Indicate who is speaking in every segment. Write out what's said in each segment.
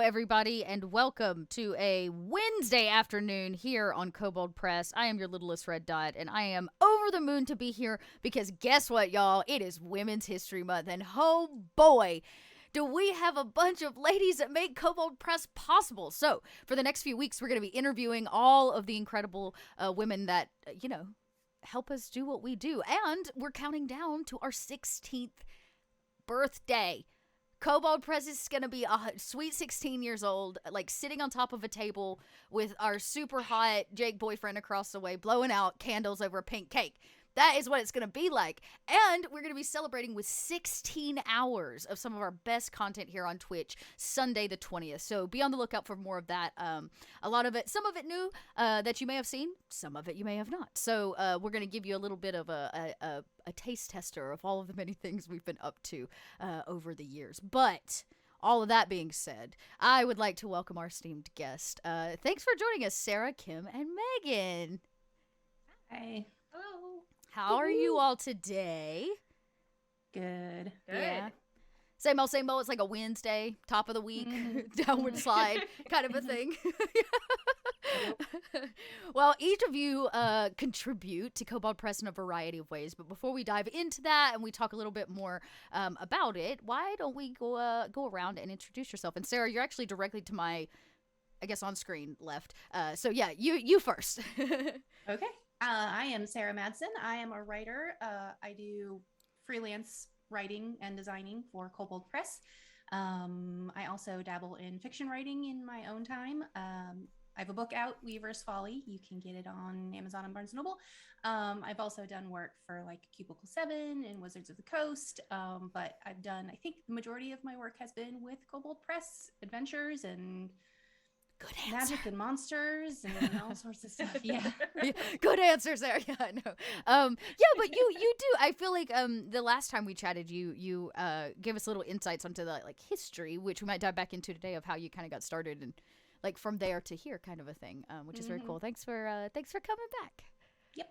Speaker 1: everybody, and welcome to a Wednesday afternoon here on Kobold Press. I am your littlest red dot, and I am over the moon to be here because guess what, y'all? It is Women's History Month, and oh boy, do we have a bunch of ladies that make Kobold Press possible. So, for the next few weeks, we're going to be interviewing all of the incredible women that, help us do what we do. And we're counting down to our 16th birthday. Kobold Press is going to be a sweet 16 years old, like sitting on top of a table with our super hot Jake boyfriend across the way, blowing out candles over a pink cake. That is what it's going to be like. And we're going to be celebrating with 16 hours of some of our best content here on Twitch, Sunday the 20th. So be on the lookout for more of that. A lot of it, some of it new that you may have seen, some of it you may have not. So we're going to give you a little bit of a taste tester of all of the many things we've been up to over the years. But all of that being said, I would like to welcome our esteemed guest. Thanks for joining us, Sarah, Kym, and Meagan.
Speaker 2: Hi. Hello.
Speaker 1: How are you all today?
Speaker 2: Good.
Speaker 1: Yeah. Same old, same old. It's like a Wednesday, top of the week, downward slide kind of a thing. Well, each of you contribute to Kobold Press in a variety of ways. But before we dive into that and we talk a little bit more about it, why don't we go around and introduce yourself? And Sarah, you're actually directly to my, I guess, on screen left. So yeah, you first.
Speaker 2: Okay. I am Sarah Madsen. I am a writer. I do freelance writing and designing for Kobold Press. I also dabble in fiction writing in my own time. I have a book out, Weaver's Folly. You can get it on Amazon and Barnes & Noble. I've also done work for like Cubicle 7 and Wizards of the Coast. But I've done, I think the majority of my work has been with Kobold Press, adventures and
Speaker 1: good answer.
Speaker 2: Magic and monsters and all sorts of stuff. Yeah.
Speaker 1: Good answers there. Yeah, I know. But you do. I feel like the last time we chatted, you gave us little insights onto the like history, which we might dive back into today, of how you kind of got started and like from there to here kind of a thing, which is very cool. Thanks for coming back.
Speaker 2: Yep.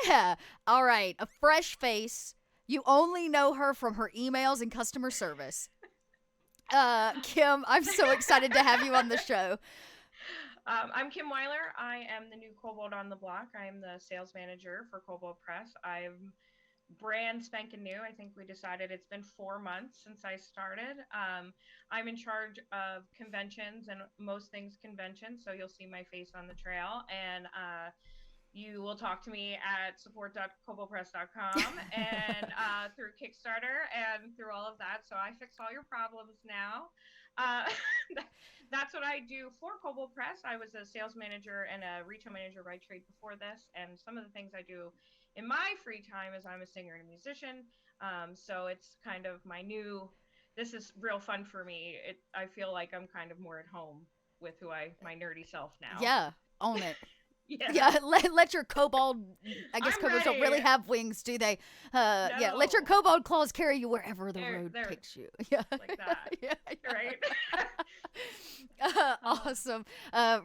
Speaker 1: Yeah. All right. A fresh face. You only know her from her emails and customer service. Kym, I'm so excited to have you on the show.
Speaker 3: I'm Kym Weiler. I am the new Kobold on the block. I am the sales manager for Kobold Press. I'm brand spanking new. I think we decided it's been 4 months since I started. I'm in charge of conventions and most things conventions, so you'll see my face on the trail. And you will talk to me at support.koboldpress.com and through Kickstarter and through all of that. So I fix all your problems now. That's what I do for Kobold Press. I was a sales manager and a retail manager by trade before this. And some of the things I do in my free time is I'm a singer and a musician. So it's kind of this is real fun for me. I feel like I'm kind of more at home with my nerdy self now.
Speaker 1: Yeah, own it. Yeah, let your kobold, I guess kobolds don't really have wings, do they?
Speaker 3: No.
Speaker 1: Yeah, let your kobold claws carry you wherever the road takes you. Yeah.
Speaker 3: Like that. Yeah. Right?
Speaker 1: Awesome.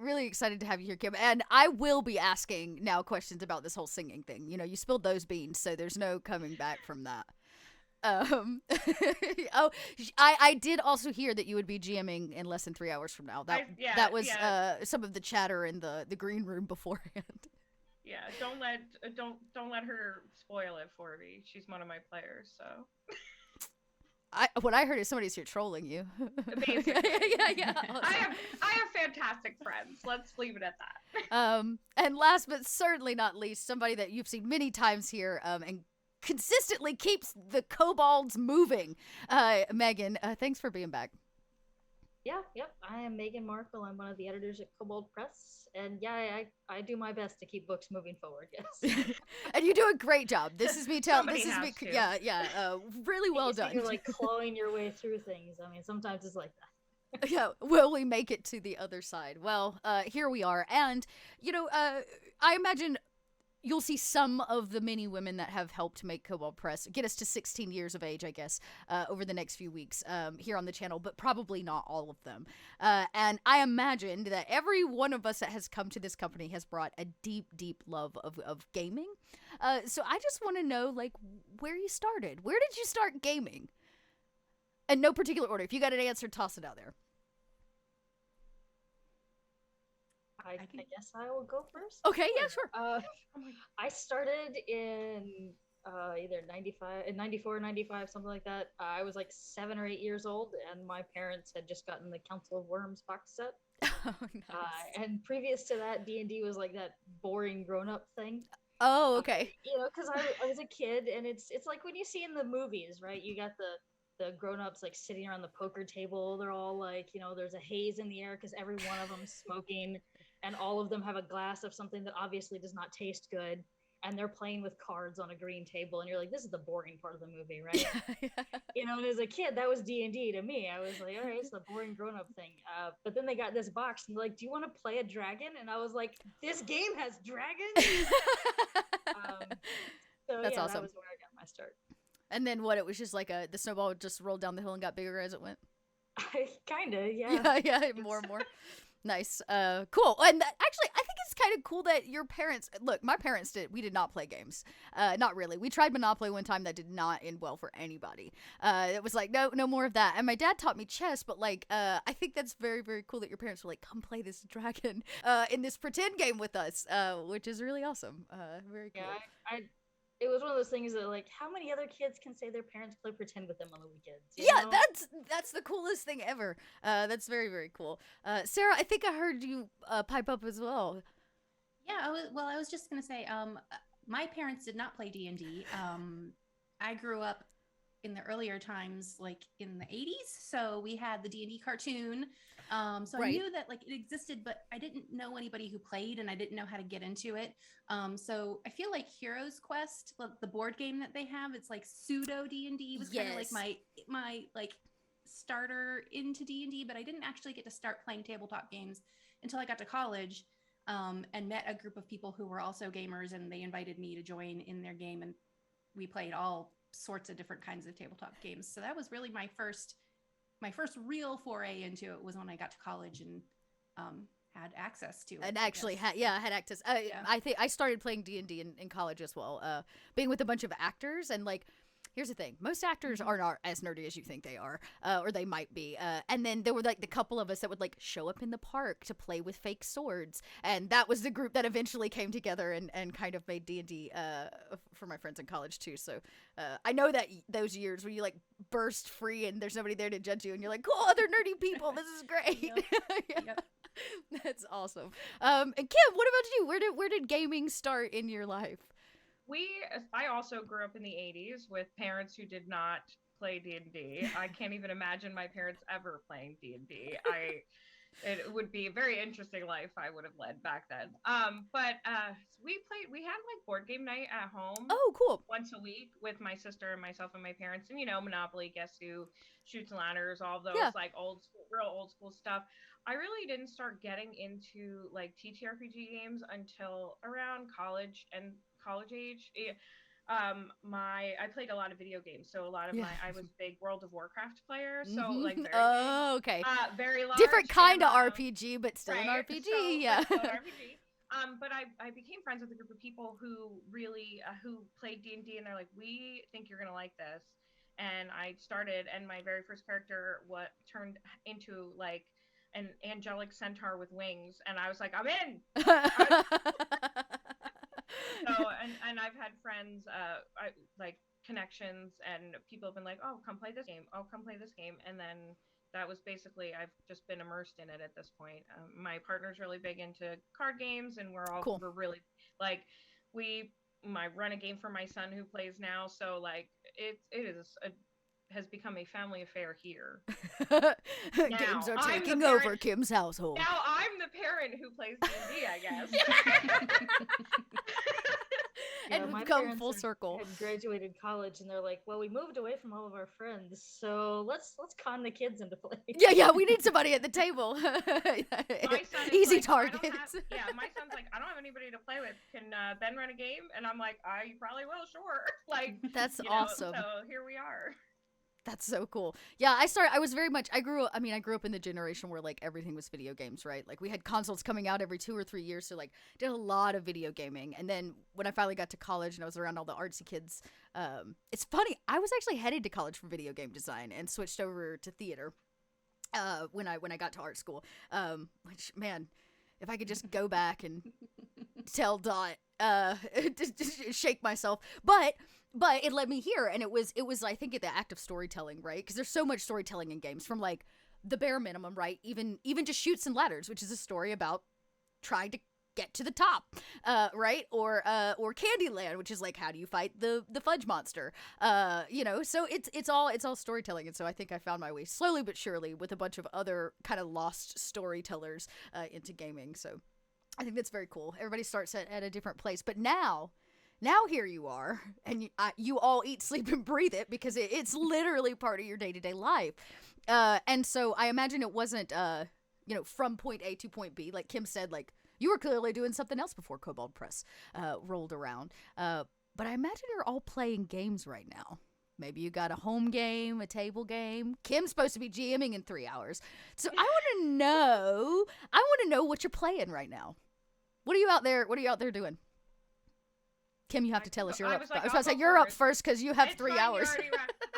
Speaker 1: Really excited to have you here, Kym. And I will be asking now questions about this whole singing thing. You know, you spilled those beans, so there's no coming back from that. I did also hear that you would be GMing in less than 3 hours from now. That was some of the chatter in the green room beforehand.
Speaker 3: Yeah, don't let her spoil it for me. She's one of my players, so.
Speaker 1: What I heard is somebody's here trolling you.
Speaker 3: Basically.
Speaker 1: Yeah.
Speaker 3: I have fantastic friends. Let's leave it at that.
Speaker 1: And last but certainly not least, somebody that you've seen many times here, and consistently keeps the kobolds moving. Meagan, thanks for being back.
Speaker 4: Yep. I am Meagan Maricle. I'm one of the editors at Kobold Press. And yeah, I do my best to keep books moving forward, yes.
Speaker 1: And you do a great job. This is me telling,
Speaker 3: to.
Speaker 1: Yeah, really well done.
Speaker 4: You're like clawing your way through things. I mean, sometimes it's like that.
Speaker 1: Yeah, will we make it to the other side? Well, here we are. And, I imagine you'll see some of the many women that have helped make Kobold Press get us to 16 years of age, I guess, over the next few weeks here on the channel, but probably not all of them. And I imagine that every one of us that has come to this company has brought a deep, deep love of gaming. So I just want to know, like, where you started. Where did you start gaming? In no particular order. If you got an answer, toss it out there.
Speaker 4: I guess I will go first.
Speaker 1: Okay, yeah, sure.
Speaker 4: I started in either 94, 95, something like that. I was like 7 or 8 years old, and my parents had just gotten the Council of Worms box set.
Speaker 1: Oh, nice.
Speaker 4: And previous to that, D&D was like that boring grown-up thing.
Speaker 1: Oh, okay.
Speaker 4: Because I was a kid, and it's like when you see in the movies, right? You got the grown-ups like sitting around the poker table. They're all like, there's a haze in the air because every one of them's smoking, and all of them have a glass of something that obviously does not taste good, and they're playing with cards on a green table, and you're like, this is the boring part of the movie, right? And as a kid, that was D&D to me. I was like, all right, it's the boring grown-up thing. But then they got this box, and they're like, do you want to play a dragon? And I was like, this game has dragons?
Speaker 1: That's awesome.
Speaker 4: That was where I got my start.
Speaker 1: And then what? It was just like the snowball just rolled down the hill and got bigger as it went.
Speaker 4: Kinda, yeah.
Speaker 1: Yeah, more and more. Nice. Cool. And actually, I think it's kind of cool that your parents. Look, my parents we did not play games. Not really. We tried Monopoly one time that did not end well for anybody. It was like no more of that. And my dad taught me chess, but like I think that's very, very cool that your parents were like, come play this dragon in this pretend game with us, which is really awesome. Very cool.
Speaker 4: Yeah, it was one of those things that, like, how many other kids can say their parents play pretend with them on the weekends? You know?
Speaker 1: That's the coolest thing ever. That's very, very cool. Sarah, I think I heard you pipe up as well.
Speaker 2: Yeah, I was just gonna say, my parents did not play D&D. I grew up in the earlier times, like in the 80s, so we had the D&D cartoon. So right. I knew that like it existed, but I didn't know anybody who played, and I didn't know how to get into it. So I feel like Heroes Quest, the board game that they have, it's like pseudo D&D, was kind of like my like starter into D&D, but I didn't actually get to start playing tabletop games until I got to college, and met a group of people who were also gamers, and they invited me to join in their game, and we played all sorts of different kinds of tabletop games. So that was really my first real foray into it, was when I got to college and had access to it.
Speaker 1: And actually had access. I think I started playing D&D in college as well, being with a bunch of actors. And like, here's the thing, most actors are not as nerdy as you think they are, or they might be. And then there were like the couple of us that would like show up in the park to play with fake swords, and that was the group that eventually came together and kind of made D&D for my friends in college too. So I know that those years where you like burst free and there's nobody there to judge you, and you're like, cool, other nerdy people, this is great. Yep. That's awesome. And Kym, what about you? Where did gaming start in your life?
Speaker 3: I also grew up in the 80s with parents who did not play D&D. I can't even imagine my parents ever playing D&D. It would be a very interesting life I would have led back then. But we had like board game night at home.
Speaker 1: Oh, cool.
Speaker 3: Once a week with my sister and myself and my parents, and Monopoly, Guess Who, Shoots and Ladders, all those like real old school stuff. I really didn't start getting into like TTRPG games until around college and college age. I played a lot of video games, so a lot of I was a big World of Warcraft player, so like very very large,
Speaker 1: different kind of RPG, but still an RPG.
Speaker 3: Still an RPG. But I became friends with a group of people who really who played D&D, and they're like, we think you're gonna like this. And I started, and my very first character turned into like an angelic centaur with wings, and I was like, I'm in. So, and I've had friends, like connections, and people have been like, oh, come play this game. Oh, come play this game. And then that was basically, I've just been immersed in it at this point. My partner's really big into card games, and we're really like, I run a game for my son who plays now. So like, has become a family affair here.
Speaker 1: Games are taking over Kym's household.
Speaker 3: Now I'm the parent who plays D&D, I guess.
Speaker 1: And we've come full circle.
Speaker 4: Had graduated college, and they're like, well, we moved away from all of our friends, so let's con the kids into play.
Speaker 1: Yeah, we need somebody at the table.
Speaker 3: My son
Speaker 1: easy
Speaker 3: like,
Speaker 1: targets.
Speaker 3: My son's like, I don't have anybody to play with. Can Ben run a game? And I'm like, I probably will, sure. Like,
Speaker 1: that's awesome.
Speaker 3: So here we are.
Speaker 1: That's so cool. Yeah, I grew up in the generation where like everything was video games, right? Like we had consoles coming out every 2 or 3 years, so like did a lot of video gaming. And then when I finally got to college and I was around all the artsy kids, it's funny, I was actually headed to college for video game design and switched over to theater when I got to art school. Which, man, if I could just go back and tell Dot, just shake myself. But it led me here, and it was I think the act of storytelling, right? Because there's so much storytelling in games, from like the bare minimum, right? Even just Chutes and Ladders, which is a story about trying to get to the top, right? Or Candyland, which is like, how do you fight the fudge monster? So it's all storytelling. And so I think I found my way slowly but surely with a bunch of other kind of lost storytellers into gaming. So I think that's very cool. Everybody starts at a different place, but now here you are, and you all eat, sleep, and breathe it, because it's literally part of your day-to-day life. And so I imagine it wasn't from point A to point B, like Kym said, like, you were clearly doing something else before Kobold Press rolled around. But I imagine you're all playing games right now. Maybe you got a home game, a table game. Kym's supposed to be GMing in 3 hours. So I want to know what you're playing right now. What are you out there doing? Kym, you have to tell us you're up. I was about to say, you're up first because you have 3 hours.
Speaker 3: I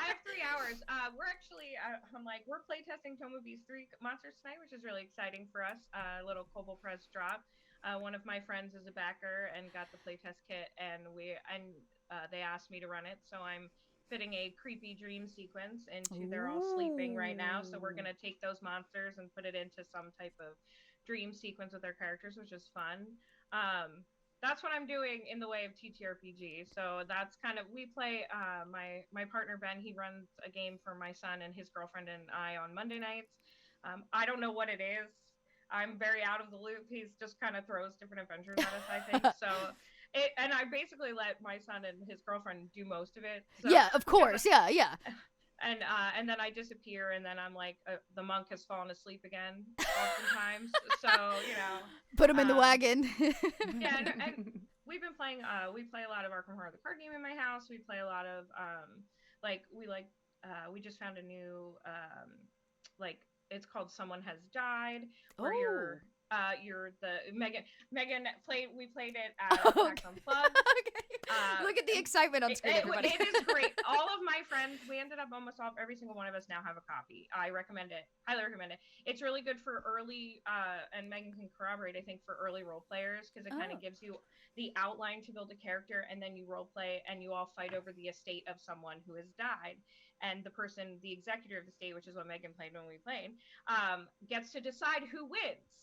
Speaker 3: have 3 hours. We're actually, we're playtesting Tomobe's 3 monsters tonight, which is really exciting for us. A little Kobold Press drop. One of my friends is a backer and got the playtest kit, and they asked me to run it. So I'm fitting a creepy dream sequence into. They're all sleeping right now, so we're gonna take those monsters and put it into some type of dream sequence with their characters, which is fun. That's what I'm doing in the way of TTRPG. So that's kind of, we play, my partner Ben, he runs a game for my son and his girlfriend and I on Monday nights. I don't know what it is. I'm very out of the loop. He's just kind of throws different adventures at us, I think. And I basically let my son and his girlfriend do most of it. So,
Speaker 1: yeah, of course. Yeah.
Speaker 3: And then I disappear, and then I'm like, the monk has fallen asleep again, oftentimes. So,
Speaker 1: put him in the wagon.
Speaker 3: Yeah, and we've been playing. We play a lot of Arkham Horror, the card game in my house. We play a lot of we just found a new it's called Someone Has Died, where you're the Megan played. We played it at Snacks Unplugged.
Speaker 1: Okay. Look at the excitement on screen, everybody.
Speaker 3: It is great. All of my friends, we ended up every single one of us now have a copy. I recommend it. Highly recommend it. It's really good for early, and Megan can corroborate, I think, for early role players, because it kind of gives you the outline to build a character, and then you role play, and you all fight over the estate of someone who has died. And the person, the executor of the estate, which is what Megan played when we played, gets to decide who wins.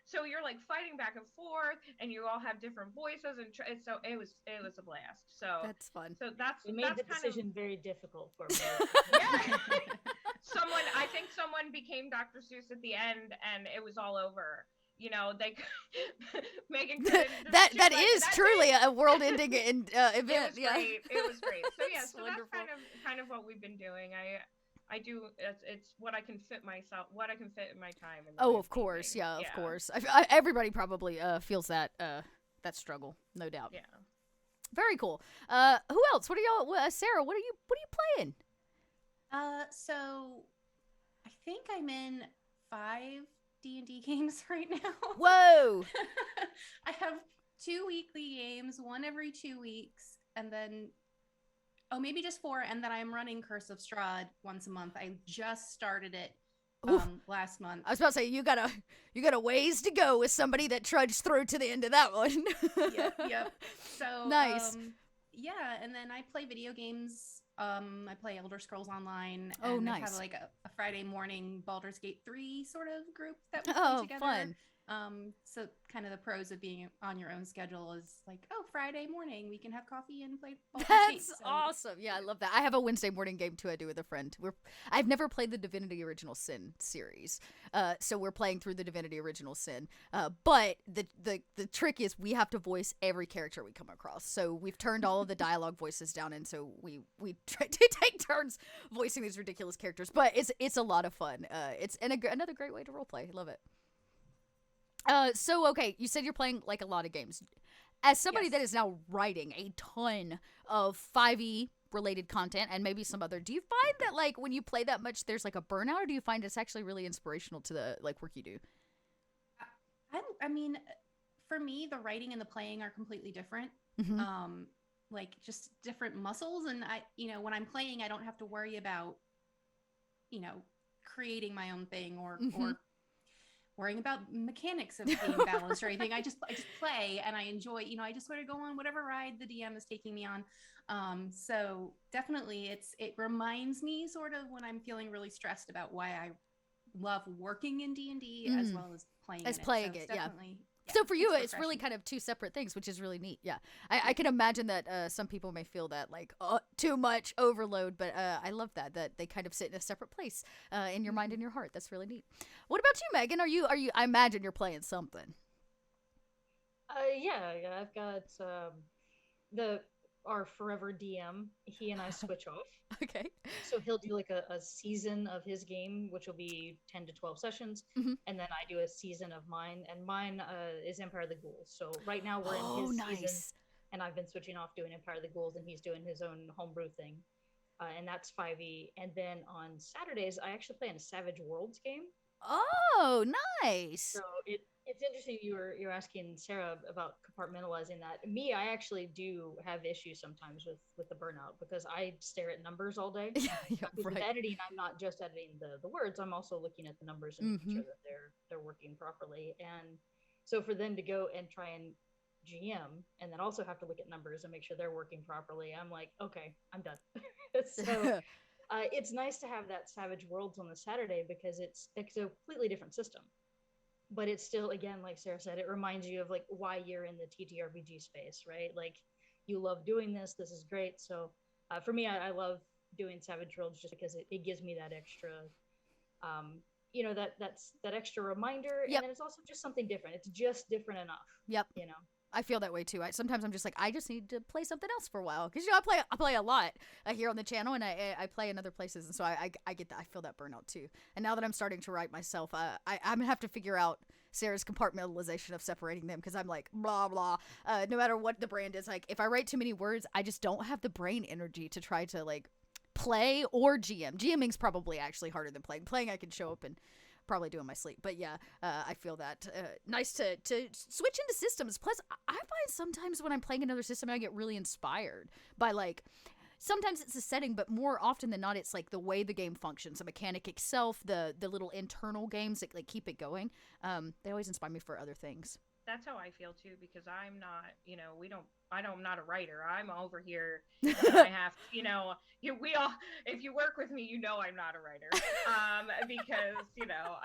Speaker 3: So you're like fighting back and forth, and you all have different voices, and so it was a blast. So
Speaker 1: that's fun.
Speaker 3: So
Speaker 4: we made the decision very difficult for me.
Speaker 3: Yeah. I think someone became Dr. Seuss at the end, and it was all over. They Megan that
Speaker 1: is truly a world-ending event.
Speaker 3: It was great. It was great. So yeah, so wonderful. That's kind of what we've been doing. I do. It's what I can fit in my time.
Speaker 1: Of course, yeah, of course. Everybody probably feels that struggle, no doubt.
Speaker 3: Yeah.
Speaker 1: Very cool. Who else? What are y'all? Sarah, what are you playing?
Speaker 2: So I think I'm in 5 D&D games right now.
Speaker 1: Whoa!
Speaker 2: I have 2 weekly games, one every 2 weeks, and then maybe just 4, and then I'm running Curse of Strahd once a month. I just started it last month.
Speaker 1: I was about to say, you got a ways to go with somebody that trudged through to the end of that one.
Speaker 2: Yep. So
Speaker 1: nice.
Speaker 2: And then I play video games. I play Elder Scrolls Online.
Speaker 1: Oh,
Speaker 2: and
Speaker 1: nice.
Speaker 2: I have like a Friday morning Baldur's Gate 3 sort of group that we play together.
Speaker 1: Fun.
Speaker 2: So kind of the pros of being on your own schedule is like, Friday morning we can have coffee and play Baldur's Gate.
Speaker 1: That's awesome. Yeah, I love that. I have a Wednesday morning game too I do with a friend. I've never played the Divinity Original Sin series. So we're playing through the Divinity Original Sin. But the trick is we have to voice every character we come across. So we've turned all of the dialogue voices down, and so we try to take turns voicing these ridiculous characters. But it's a lot of fun. It's another great way to roleplay. I love it. So okay, you said you're playing like a lot of games. As somebody that is now writing a ton of 5e related content and maybe some other, do you find that like when you play that much there's like a burnout, or do you find it's actually really inspirational to the like work you do?
Speaker 2: I mean, for me, the writing and the playing are completely different.
Speaker 1: Mm-hmm.
Speaker 2: Like just different muscles, and when I'm playing, I don't have to worry about, creating my own thing or worrying about mechanics of game balance or anything. I just play and I enjoy, you know, I just sort of go on whatever ride the DM is taking me on. So definitely it reminds me sort of when I'm feeling really stressed about why I love working in D&D as well as playing it. So
Speaker 1: yeah.
Speaker 2: definitely,
Speaker 1: So for you, it's
Speaker 2: refreshing.
Speaker 1: really kind of two separate things, which is really neat. Yeah, I can imagine that some people may feel that like too much overload, but I love that they kind of sit in a separate place in your mind and your heart. That's really neat. What about you, Megan? Are you? I imagine you're playing something.
Speaker 4: Yeah, I've got our forever DM. He and I switch off.
Speaker 1: Okay.
Speaker 4: So he'll do like a season of his game, which will be 10 to 12 sessions, and then I do a season of mine, and mine is Empire of the Ghouls. So right now we're in his season, and I've been switching off doing Empire of the Ghouls, and he's doing his own homebrew thing, and that's 5e. And then on Saturdays, I actually play in a Savage Worlds game.
Speaker 1: Oh, nice.
Speaker 4: So it's interesting you're asking Sarah about compartmentalizing that. Me, I actually do have issues sometimes with the burnout because I stare at numbers all day. With editing, I'm not just editing the words, I'm also looking at the numbers and making sure that they're working properly. And so for them to go and try and GM and then also have to look at numbers and make sure they're working properly, I'm like, okay, I'm done. So it's nice to have that Savage Worlds on the Saturday because it's a completely different system. But it's still, again, like Sarah said, it reminds you of like why you're in the TTRPG space, right? Like you love doing this is great. So for me, I love doing Savage Worlds just because it gives me that extra, you know, that extra reminder. And then it's also just something different. It's just different enough.
Speaker 1: Yep.
Speaker 4: You know?
Speaker 1: I feel that way too. Sometimes I'm just like, I just need to play something else for a while because you know I play a lot here on the channel and I play in other places, and so I get that. I feel that burnout too. And now that I'm starting to write myself, I'm gonna have to figure out Sarah's compartmentalization of separating them because I'm like blah blah. No matter what the brand is, like if I write too many words, I just don't have the brain energy to try to like play or GM. GMing's probably actually harder than playing. Playing I can show up and probably do in my sleep, but yeah, I feel that nice to switch into systems. Plus I find sometimes when I'm playing another system I get really inspired by like sometimes it's the setting, but more often than not it's like the way the game functions, the mechanic itself, the little internal games that like keep it going. They always inspire me for other things.
Speaker 3: That's how I feel too, because I'm not, you know, I'm not a writer. I'm over here. I have, you know, we all, if you work with me, you know, I'm not a writer. Because, you know,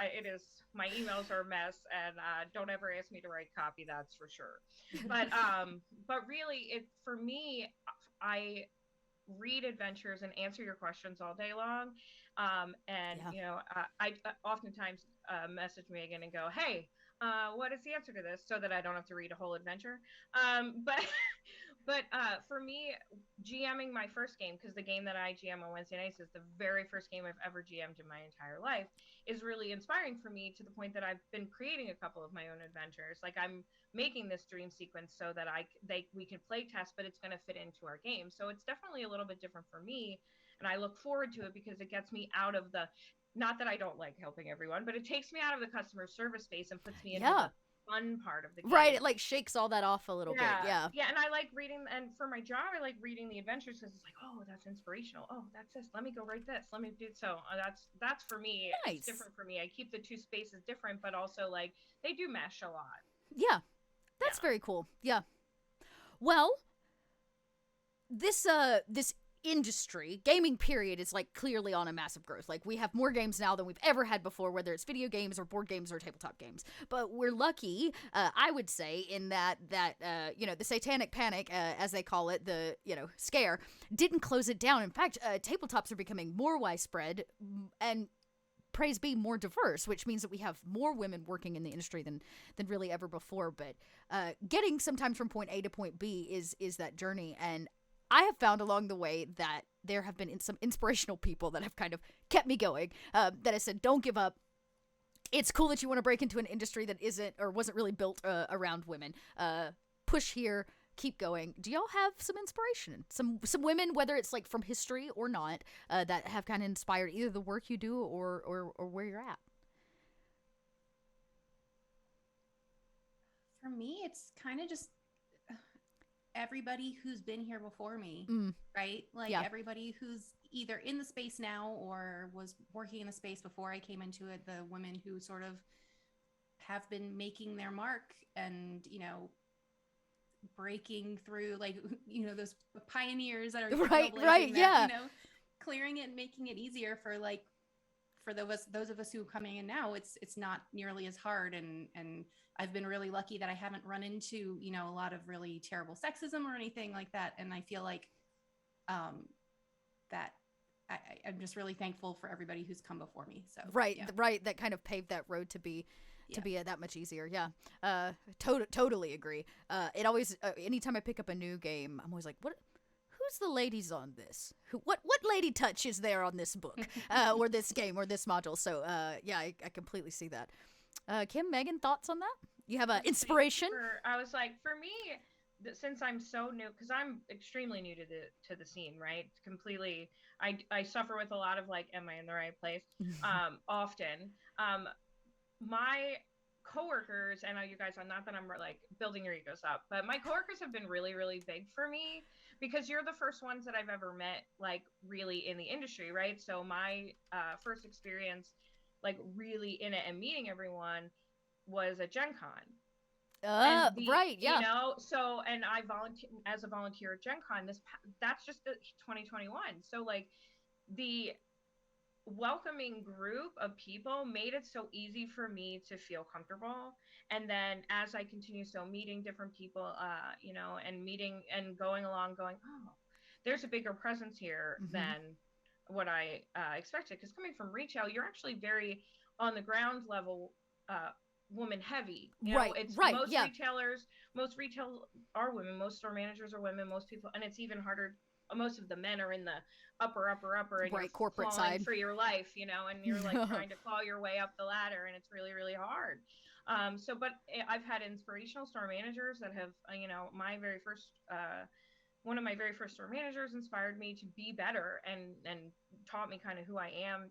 Speaker 3: my emails are a mess, and don't ever ask me to write copy. That's for sure. But really for me, I read adventures and answer your questions all day long. You know, I oftentimes message Megan and go, hey, what is the answer to this, so that I don't have to read a whole adventure. But for me, GMing my first game, because the game that I GM on Wednesday nights is the very first game I've ever GM'd in my entire life, is really inspiring for me to the point that I've been creating a couple of my own adventures. Like I'm making this dream sequence so that we can play test, but it's going to fit into our game. So it's definitely a little bit different for me, and I look forward to it because it gets me out of the. Not that I don't like helping everyone, but it takes me out of the customer service space and puts me into the fun part of the game.
Speaker 1: Right, it like shakes all that off a little bit. Yeah,
Speaker 3: and I like reading, and for my job, I like reading the adventures because it's like, oh, that's inspirational. Oh, that's this. Let me go write this. Let me do so. That's for me.
Speaker 1: Nice.
Speaker 3: It's different for me. I keep the two spaces different, but also like they do mesh a lot.
Speaker 1: Yeah, that's very cool. Yeah. Well, this industry, gaming period, is like clearly on a massive growth. Like we have more games now than we've ever had before, whether it's video games or board games or tabletop games. But we're lucky, I would say, in that you know, the satanic panic, as they call it, the, you know, scare, didn't close it down. In fact, tabletops are becoming more widespread and, praise be, more diverse, which means that we have more women working in the industry than really ever before. But getting sometimes from point A to point B is that journey. And I have found along the way that there have been some inspirational people that have kind of kept me going, that have said, don't give up. It's cool that you want to break into an industry that isn't or wasn't really built around women. Push here, keep going. Do y'all have some inspiration? Some women, whether it's like from history or not, that have kind of inspired either the work you do or where you're at?
Speaker 2: For me, it's kind of just everybody who's been here before me, right? Like everybody who's either in the space now or was working in the space before I came into it, the women who sort of have been making their mark and, breaking through, like, those pioneers that are
Speaker 1: right,
Speaker 2: that,
Speaker 1: yeah.
Speaker 2: Clearing it and making it easier for, like, for those of us who are coming in now. It's not nearly as hard, and I've been really lucky that I haven't run into a lot of really terrible sexism or anything like that, and I feel like that I'm just really thankful for everybody who's come before me. So
Speaker 1: right,
Speaker 2: yeah.
Speaker 1: right, that kind of paved that road to be that much easier. Yeah, totally agree. It always anytime I pick up a new game, I'm always like, who's the ladies on this? What lady touch is there on this book, or this game, or this module? So yeah, I completely see that. Kym, Megan, thoughts on that? You have an inspiration?
Speaker 3: I was like, for me, since I'm so new, because I'm extremely new to the scene, right? Completely, I suffer with a lot of, like, am I in the right place? Often. My coworkers, I know you guys are, not that I'm like building your egos up, but my coworkers have been really, really big for me, because you're the first ones that I've ever met, like, really in the industry, right? So my first experience, like, really in it and meeting everyone was at Gen Con.
Speaker 1: Right, yeah.
Speaker 3: So, and I volunteer as a volunteer at Gen Con. That's just the 2021. So, like, the welcoming group of people made it so easy for me to feel comfortable. And then as I continue, meeting different people, and meeting and going along, going, oh, there's a bigger presence here than what I expected. Because coming from retail, you're actually very on the ground level, woman heavy. It's most retail are women, most store managers are women, most people, and it's even harder. Most of the men are in the upper, and
Speaker 1: right,
Speaker 3: you're
Speaker 1: corporate
Speaker 3: clawing
Speaker 1: side
Speaker 3: for your life, and you're like trying to claw your way up the ladder, and it's really, really hard. But I've had inspirational store managers that have, one of my very first store managers inspired me to be better and taught me kind of who I am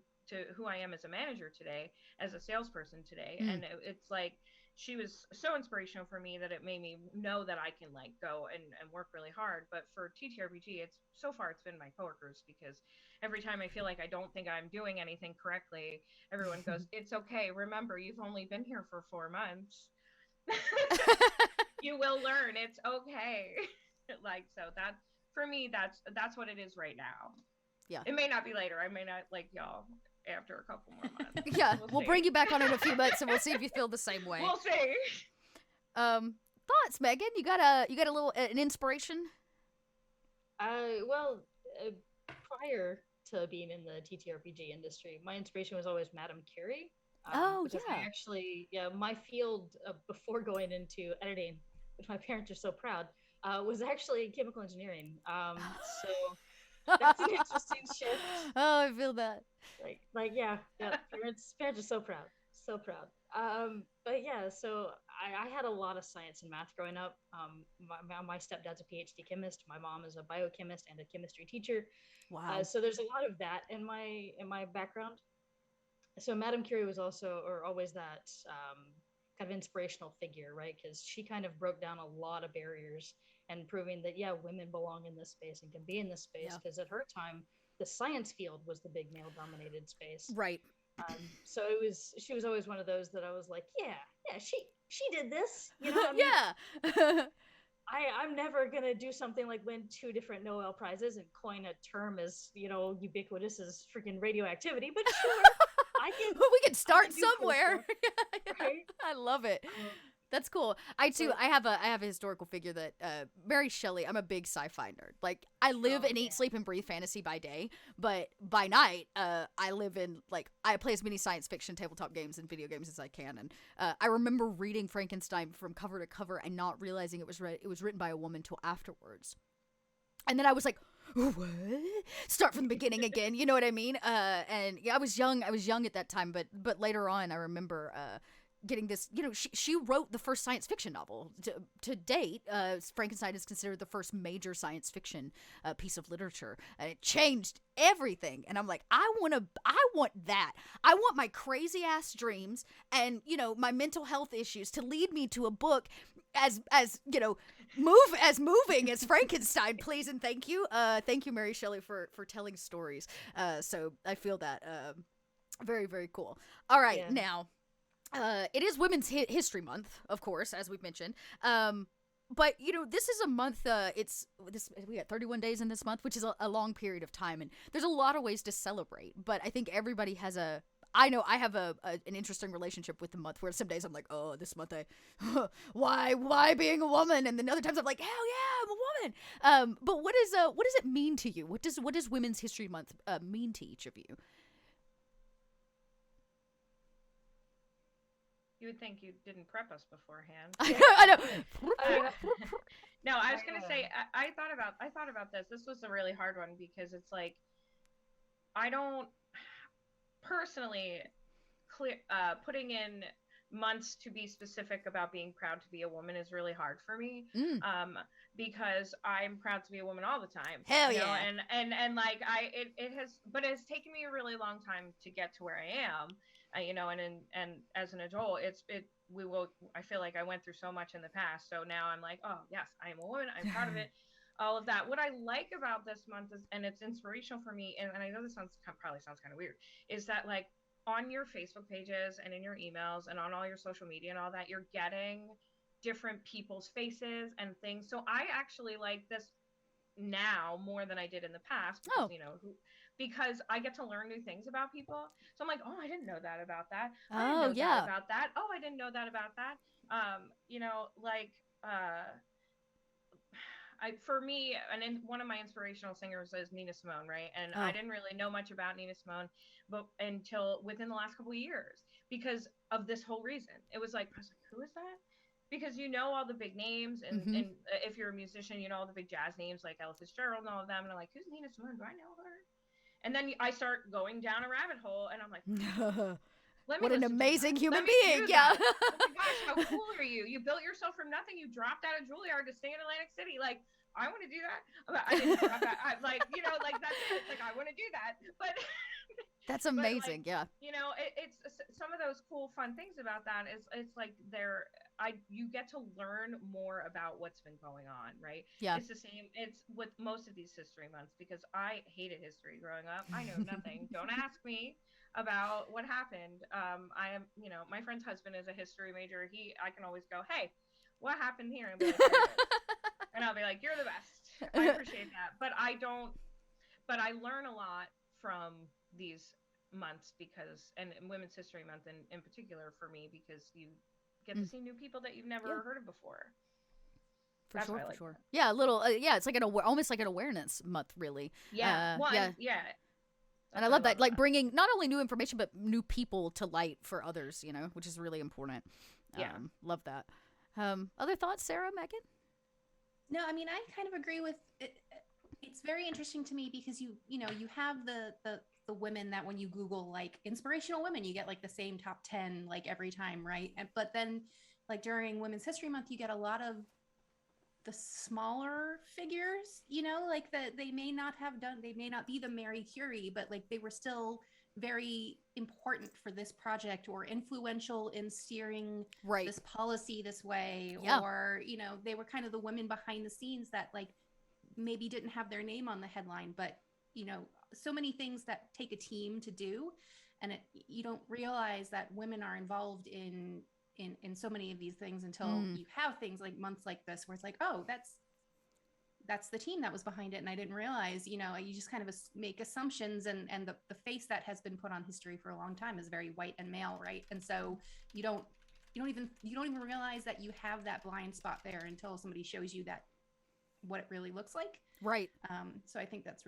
Speaker 3: as a manager today, as a salesperson today. And it's like, she was so inspirational for me that it made me know that I can, like, go and work really hard. But for TTRPG, it's been my coworkers, because every time I feel like I don't think I'm doing anything correctly, everyone goes, it's okay. Remember, you've only been here for 4 months. You will learn. It's okay. Like, so that, for me, that's what it is right now.
Speaker 1: Yeah.
Speaker 3: It may not be later. I may not like y'all after a couple more months.
Speaker 1: Yeah, we'll bring you back on in a few months, and we'll see if you feel the same way.
Speaker 3: We'll see.
Speaker 1: Thoughts, Megan? You got a little an inspiration?
Speaker 4: Well, prior to being in the TTRPG industry, my inspiration was always Madame Curie. Because I actually, my field before going into editing, which my parents are so proud, was actually chemical engineering. So that's an interesting shift.
Speaker 1: Oh, I feel that.
Speaker 4: Yeah. Parents are so proud. But yeah, so I had a lot of science and math growing up. My stepdad's a PhD chemist. My mom is a biochemist and a chemistry teacher.
Speaker 1: Wow.
Speaker 4: So there's a lot of that in my background. So Madame Curie was always that kind of inspirational figure, right? Because she kind of broke down a lot of barriers and proving that, women belong in this space and can be in this space. Because at her time, the science field was the big male-dominated space.
Speaker 1: Right.
Speaker 4: So she was always one of those that I was like, she did this. You know what I mean?
Speaker 1: Yeah.
Speaker 4: I'm never gonna do something like win 2 different Nobel Prizes and coin a term as ubiquitous as freaking radioactivity, but sure,
Speaker 1: we can start somewhere.
Speaker 4: Cool, right?
Speaker 1: I love it. That's cool. I have a historical figure that Mary Shelley. I'm a big sci-fi nerd. Like, I live and eat, sleep, and breathe fantasy by day, but by night, I live in, like, I play as many science fiction tabletop games and video games as I can. And I remember reading Frankenstein from cover to cover and not realizing it was written by a woman till afterwards. And then I was like, what? Start from the beginning again. You know what I mean? And yeah, I was young at that time, but later on, I remember getting this. She wrote the first science fiction novel to date. Frankenstein is considered the first major science fiction piece of literature, and it changed everything. And I'm like, I want that. I want my crazy ass dreams and my mental health issues to lead me to a book as moving as Frankenstein, please and thank you. Thank you, Mary Shelley, for telling stories. So I feel that very, very cool. All right, now It is Women's History Month, of course, as we've mentioned. But this is a month. We got 31 days in this month, which is a long period of time, and there's a lot of ways to celebrate. But I think everybody has I know I have an interesting relationship with the month, where some days I'm like, oh, this month why being a woman, and then other times I'm like, hell yeah, I'm a woman. But what does it mean to you? What does Women's History Month mean to each of you?
Speaker 3: You would think you didn't prep us beforehand.
Speaker 1: I know.
Speaker 3: No, I was gonna say I thought about this. This was a really hard one because it's like I don't personally putting in months to be specific about being proud to be a woman is really hard for me. Because I'm proud to be a woman all the time.
Speaker 1: Hell yeah.
Speaker 3: And like it has taken me a really long time to get to where I am. And as an adult, I feel like I went through so much in the past. So now I'm like, oh yes, I am a woman. I'm proud of it. All of that. What I like about this month is, and it's inspirational for me, and I know this probably sounds kind of weird, is that like on your Facebook pages and in your emails and on all your social media and all that, you're getting different people's faces and things. So I actually like this now more than I did in the past because, because I get to learn new things about people. So I'm like, oh, I didn't know that about that. I didn't know that about that. Oh, I didn't know that about that. For me, and one of my inspirational singers is Nina Simone, right? And I didn't really know much about Nina Simone, but until within the last couple of years, because of this whole reason. It was like, I was like, who is that? Because all the big names, and if you're a musician, all the big jazz names like Ella Fitzgerald and all of them, and I'm like, who's Nina Simone? Do I know her? And then I start going down a rabbit hole, and I'm like,
Speaker 1: what an amazing human being! Yeah.
Speaker 3: Oh my gosh, how cool are you? You built yourself from nothing. You dropped out of Juilliard to stay in Atlantic City. Like, I want to do that. I didn't drop that. Like that's it. Like, I want to do that. But
Speaker 1: that's amazing.
Speaker 3: But
Speaker 1: yeah.
Speaker 3: It's some of those cool, fun things about that is it's like you get to learn more about what's been going on, right?
Speaker 1: Yeah.
Speaker 3: It's the same. It's with most of these history months because I hated history growing up. I know nothing. Don't ask me about what happened. I am, my friend's husband is a history major. I can always go, hey, what happened here? And, and I'll be like, you're the best. I appreciate that. But I learn a lot from these months and Women's History Month in particular for me, because you get to see new people that you've never heard of before.
Speaker 1: For sure. Yeah, a little. It's like almost like an awareness month, really.
Speaker 3: Yeah. Yeah.
Speaker 1: And I love that, like bringing not only new information but new people to light for others, which is really important. Love that. Other thoughts, Sarah, Megan?
Speaker 2: No, I mean, I kind of agree with it. It's very interesting to me because you have the women that when you Google like inspirational women, you get like the same top 10 like every time, right? But then like during Women's History Month, you get a lot of the smaller figures, like they may not be the Mary Curie, but like they were still very important for this project or influential in steering this policy this way. Or they were kind of the women behind the scenes that like maybe didn't have their name on the headline, but so many things that take a team to do, and you don't realize that women are involved in so many of these things until you have things like months like this where it's like, oh, that's the team that was behind it, and I didn't realize. You just kind of make assumptions, and the face that has been put on history for a long time is very white and male, right? And so you don't even realize that you have that blind spot there until somebody shows you that what it really looks like,
Speaker 1: right?
Speaker 2: So I think that's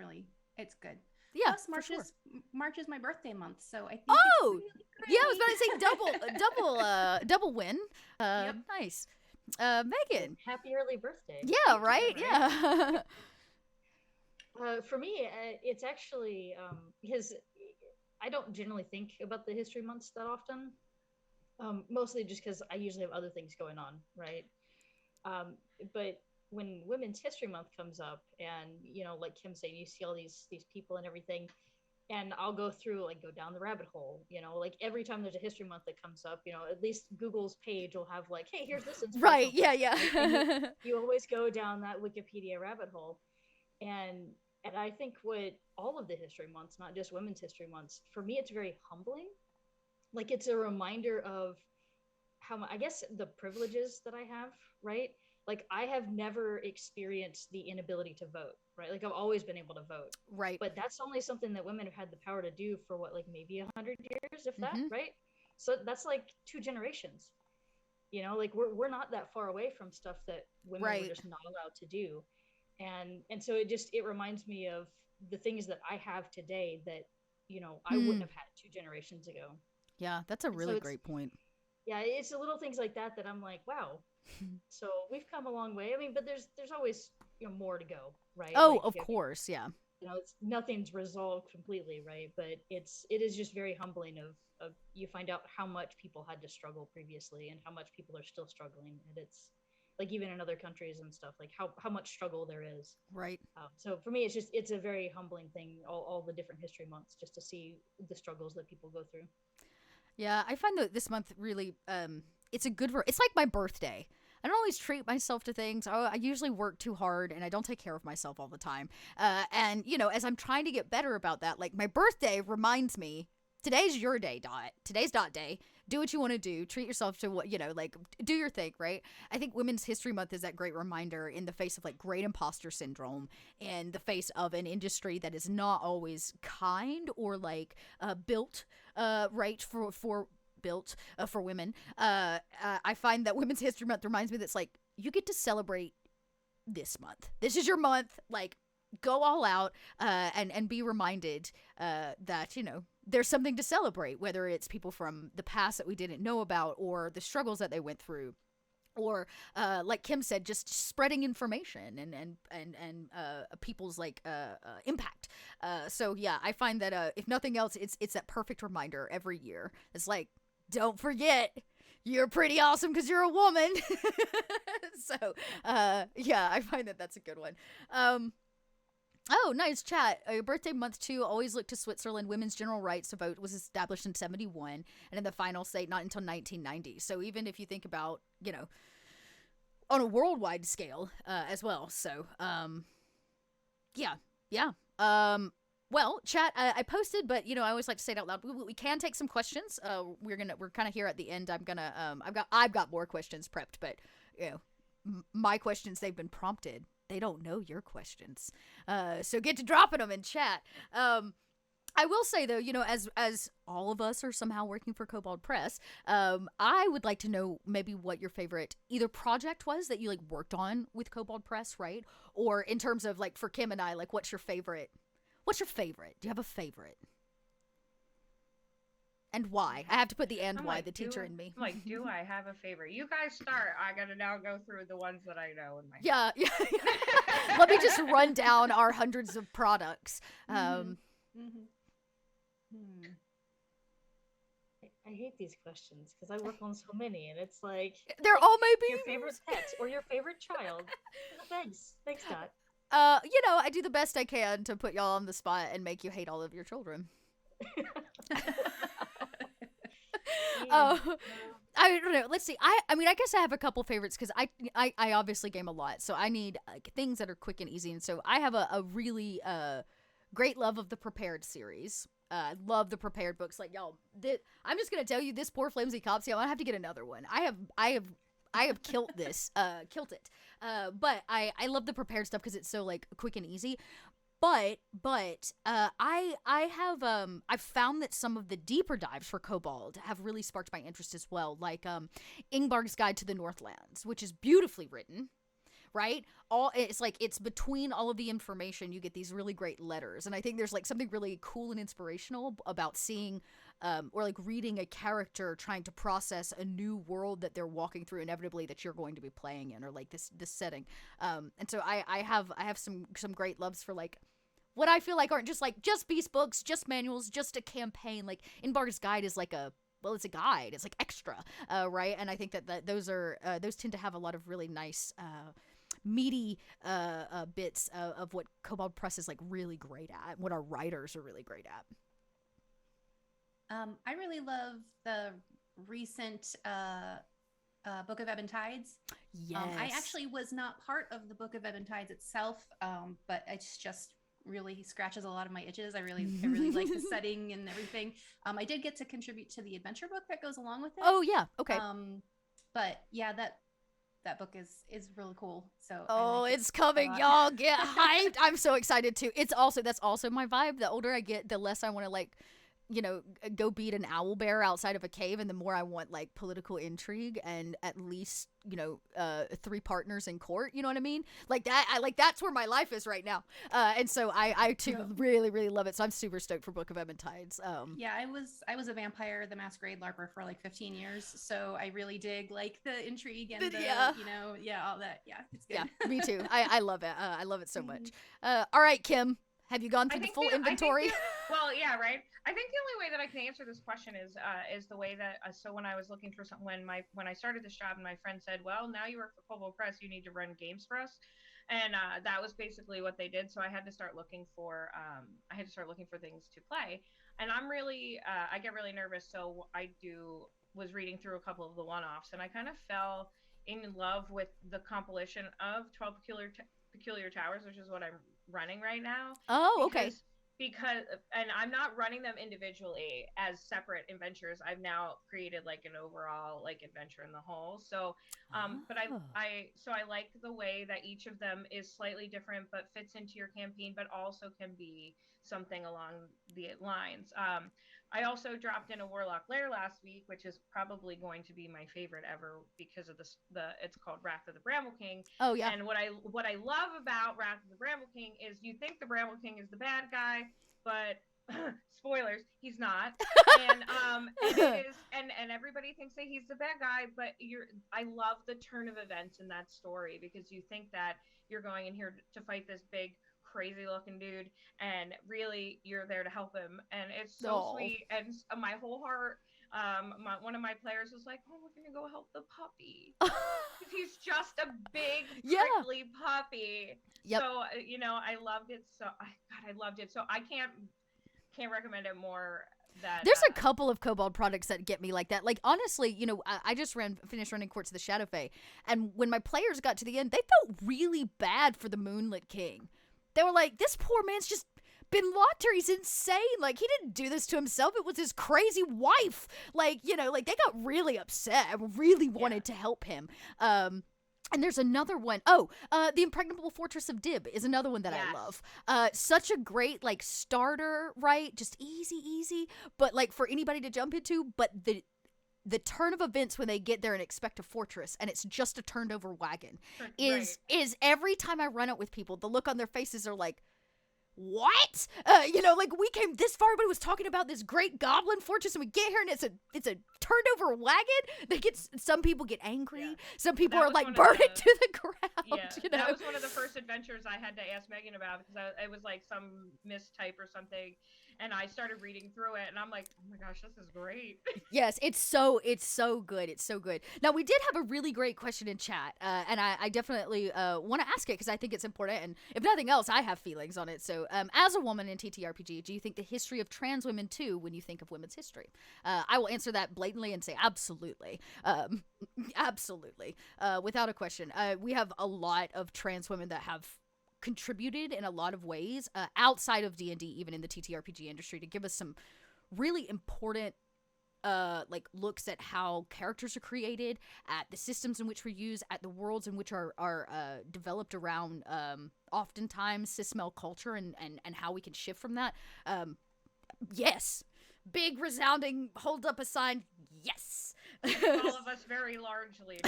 Speaker 2: it's good.
Speaker 1: Yeah,
Speaker 2: plus March is my birthday month, so I think
Speaker 1: I was about to say double win. Nice. Megan,
Speaker 4: happy early birthday.
Speaker 1: Yeah, right? Yeah.
Speaker 4: For me, it's actually because I don't generally think about the history months that often, mostly just because I usually have other things going on, right? But when Women's History Month comes up, and like Kym said, you see all these people and everything, and I'll go down the rabbit hole, like every time there's a history month that comes up, at least Google's page will have like, hey, here's this
Speaker 1: right, yeah.
Speaker 4: You always go down that Wikipedia rabbit hole, and I think what all of the history months, not just Women's History Months, for me it's very humbling. Like, it's a reminder of I guess the privileges that I have, right? Like I have never experienced the inability to vote, right? Like I've always been able to vote.
Speaker 1: Right.
Speaker 4: But that's only something that women have had the power to do for what, like maybe 100 years, if that,
Speaker 1: Mm-hmm.
Speaker 4: right? So that's like 2 generations. You know, like we're not that far away from stuff that women
Speaker 1: Right.
Speaker 4: were just not allowed to do. And so it reminds me of the things that I have today that, you know, I wouldn't have had 2 generations ago.
Speaker 1: Yeah, that's a
Speaker 4: And
Speaker 1: really
Speaker 4: so
Speaker 1: great point.
Speaker 4: yeah, it's the little things like that that I'm like, wow. So we've come a long way. I mean, but there's always, you know, more to go, right?
Speaker 1: Oh,
Speaker 4: Like,
Speaker 1: of course, yeah.
Speaker 4: you know, nothing's resolved completely, right? But it is just very humbling of you find out how much people had to struggle previously and how much people are still struggling, and it's like even in other countries and stuff, like how much struggle there is.
Speaker 1: Right.
Speaker 4: So for me, it's a very humbling thing, all the different history months, just to see the struggles that people go through.
Speaker 1: Yeah, I find that this month really, it's a good, it's like my birthday. I don't always treat myself to things. I usually work too hard and I don't take care of myself all the time. And, you know, as I'm trying to get better about that, like my birthday reminds me, today's your day, Dot. Today's Dot Day. Do what you want to do. Treat yourself to what, you know, like do your thing, right? I think Women's History Month is that great reminder in the face of like great imposter syndrome, in the face of an industry that is not always kind or like built right for women. I find that Women's History Month reminds me that's like, you get to celebrate this month. This is your month. Like, go all out and be reminded that, you know, there's something to celebrate, whether it's people from the past that we didn't know about or the struggles that they went through. Or like Kym said, just spreading information and people's like impact. So yeah, I find that if nothing else, it's that perfect reminder every year. It's like, don't forget, you're pretty awesome because you're a woman. So yeah, I find that that's a good one. Oh, nice chat. Your birthday month too. Always look to Switzerland. Women's general rights to vote was established in 1971, and in the final state not until 1990. So even if you think about, you know, on a worldwide scale as well. So yeah. Well, chat, I posted, but you know, I always like to say it out loud. We can take some questions. We're kind of here at the end. I've got more questions prepped, but you know, my questions, they've been prompted. They don't know your questions. So get to dropping them in chat. I will say though, you know, as all of us are somehow working for Kobold Press, I would like to know maybe what your favorite either project was that you like worked on with Kobold Press, right? Or in terms of like for Kym and I, like what's your favorite? What's your favorite? Do you have a favorite? And why? I have to put the and why, the teacher in me.
Speaker 3: I'm like, do I have a favorite? You guys start. I gotta now go through the ones that I know in my
Speaker 1: head. Yeah. Let me just run down our hundreds of products.
Speaker 4: I hate these questions because I work on so many, and it's like
Speaker 1: they're all maybe
Speaker 4: your favorite pet or your favorite child. Thanks, Dot.
Speaker 1: You know, I do the best I can to put y'all on the spot and make you hate all of your children. I don't know. Let's see. I mean, I guess I have a couple favorites because I obviously game a lot, so I need things that are quick and easy. And so I have a really great love of the Prepared series. I love the Prepared books. Like y'all, I'm just gonna tell you, this poor flimsy copsy, I'm gonna have to get another one. I have killed this, killed it. But I love the Prepared stuff because it's so like quick and easy. But I've found that some of the deeper dives for Kobold have really sparked my interest as well. Like Ingvar's Guide to the Northlands, which is beautifully written, right? It's like it's between all of the information, you get these really great letters, and I think there's like something really cool and inspirational about seeing or like reading a character trying to process a new world that they're walking through inevitably that you're going to be playing in, or like this setting. And so I have some great loves for like what I feel like aren't just beast books, just manuals, just a campaign. Like Ingvar's Guide is like it's a guide. It's like extra, right? And I think that those tend to have a lot of really nice meaty bits of what Kobold Press is like really great at, what our writers are really great at.
Speaker 2: I really love the recent Book of Ebb and Tides.
Speaker 1: Yes.
Speaker 2: I actually was not part of the Book of Ebb and Tides itself, but it's just really scratches a lot of my itches. I really like the setting and everything. I did get to contribute to the adventure book that goes along with it.
Speaker 1: Oh yeah, okay.
Speaker 2: But yeah, that book is really cool. So
Speaker 1: Oh,
Speaker 2: like
Speaker 1: it's coming, y'all. Get hyped. I'm so excited too. That's also my vibe. The older I get, the less I want to like, go beat an owl bear outside of a cave, and the more I want like political intrigue and at least, 3 partners in court. You know what I mean? Like that. That's where my life is right now. And so I too really, really love it. So I'm super stoked for Book of Tides.
Speaker 2: Yeah, I was a Vampire the Masquerade LARPer for like 15 years, so I really dig like the intrigue and the all that. Yeah, it's good.
Speaker 1: Yeah, me too. I love it. I love it so much. All right, Kym, have you gone through the full inventory?
Speaker 3: Well, yeah, right. I think the only way that I can answer this question is the way that so when I was looking for something when I started this job and my friend said, well, now you work for Kobold Press, you need to run games for us, and that was basically what they did. So I had to start looking for things to play, and I'm really I get really nervous, so was reading through a couple of the one-offs, and I kind of fell in love with the compilation of 12 Peculiar Towers, which is what I'm running right now.
Speaker 1: Oh, okay.
Speaker 3: Because and I'm not running them individually as separate adventures. I've now created like an overall like adventure in the whole. So but I like the way that each of them is slightly different but fits into your campaign, but also can be something along the lines. I also dropped in a Warlock Lair last week, which is probably going to be my favorite ever because of it's called Wrath of the Bramble King.
Speaker 1: Oh yeah.
Speaker 3: And what I love about Wrath of the Bramble King is you think the Bramble King is the bad guy, but spoilers, he's not. And it is, and everybody thinks that he's the bad guy, but I love the turn of events in that story because you think that you're going in here to fight this big crazy looking dude, and really you're there to help him, and it's so sweet. And my whole heart, one of my players was like, oh, we're gonna go help the puppy because he's just a big prickly puppy. Yep. So I loved it. I loved it. So I can't recommend it more. There's
Speaker 1: a couple of Kobold products that get me like that. Like, honestly, I just finished running Courts of the Shadowfae, and when my players got to the end, they felt really bad for the Moonlit King. They were like, this poor man's just been locked here. He's insane. Like, he didn't do this to himself. It was his crazy wife. Like, they got really upset and really wanted to help him. And there's another one. Oh, the Impregnable Fortress of Dib is another one that I love. Such a great, like, starter, right? Just easy. But, like, for anybody to jump into. But the turn of events when they get there and expect a fortress and it's just a turned over wagon is every time I run it with people, the look on their faces are like, what? Like we came this far, but it was talking about this great goblin fortress, and we get here and it's a turned over wagon. Some people get angry. Yeah. Some people are like, burn it to the ground.
Speaker 3: Yeah. That was one of the first adventures I had to ask Megan about because it was like some mistype or something. And I started reading through it, and I'm like, oh my gosh, this is great.
Speaker 1: Yes, it's so good. It's so good. Now, we did have a really great question in chat, and I definitely want to ask it because I think it's important. And if nothing else, I have feelings on it. So, as a woman in TTRPG, do you think the history of trans women too when you think of women's history? I will answer that blatantly and say absolutely. Absolutely. Without a question. We have a lot of trans women that have contributed in a lot of ways outside of D&D, even in the TTRPG industry, to give us some really important like looks at how characters are created, at the systems in which we use, at the worlds in which are developed around oftentimes cis-male culture and how we can shift from that. Yes. Big resounding hold up a sign. Yes.
Speaker 3: All of us very largely.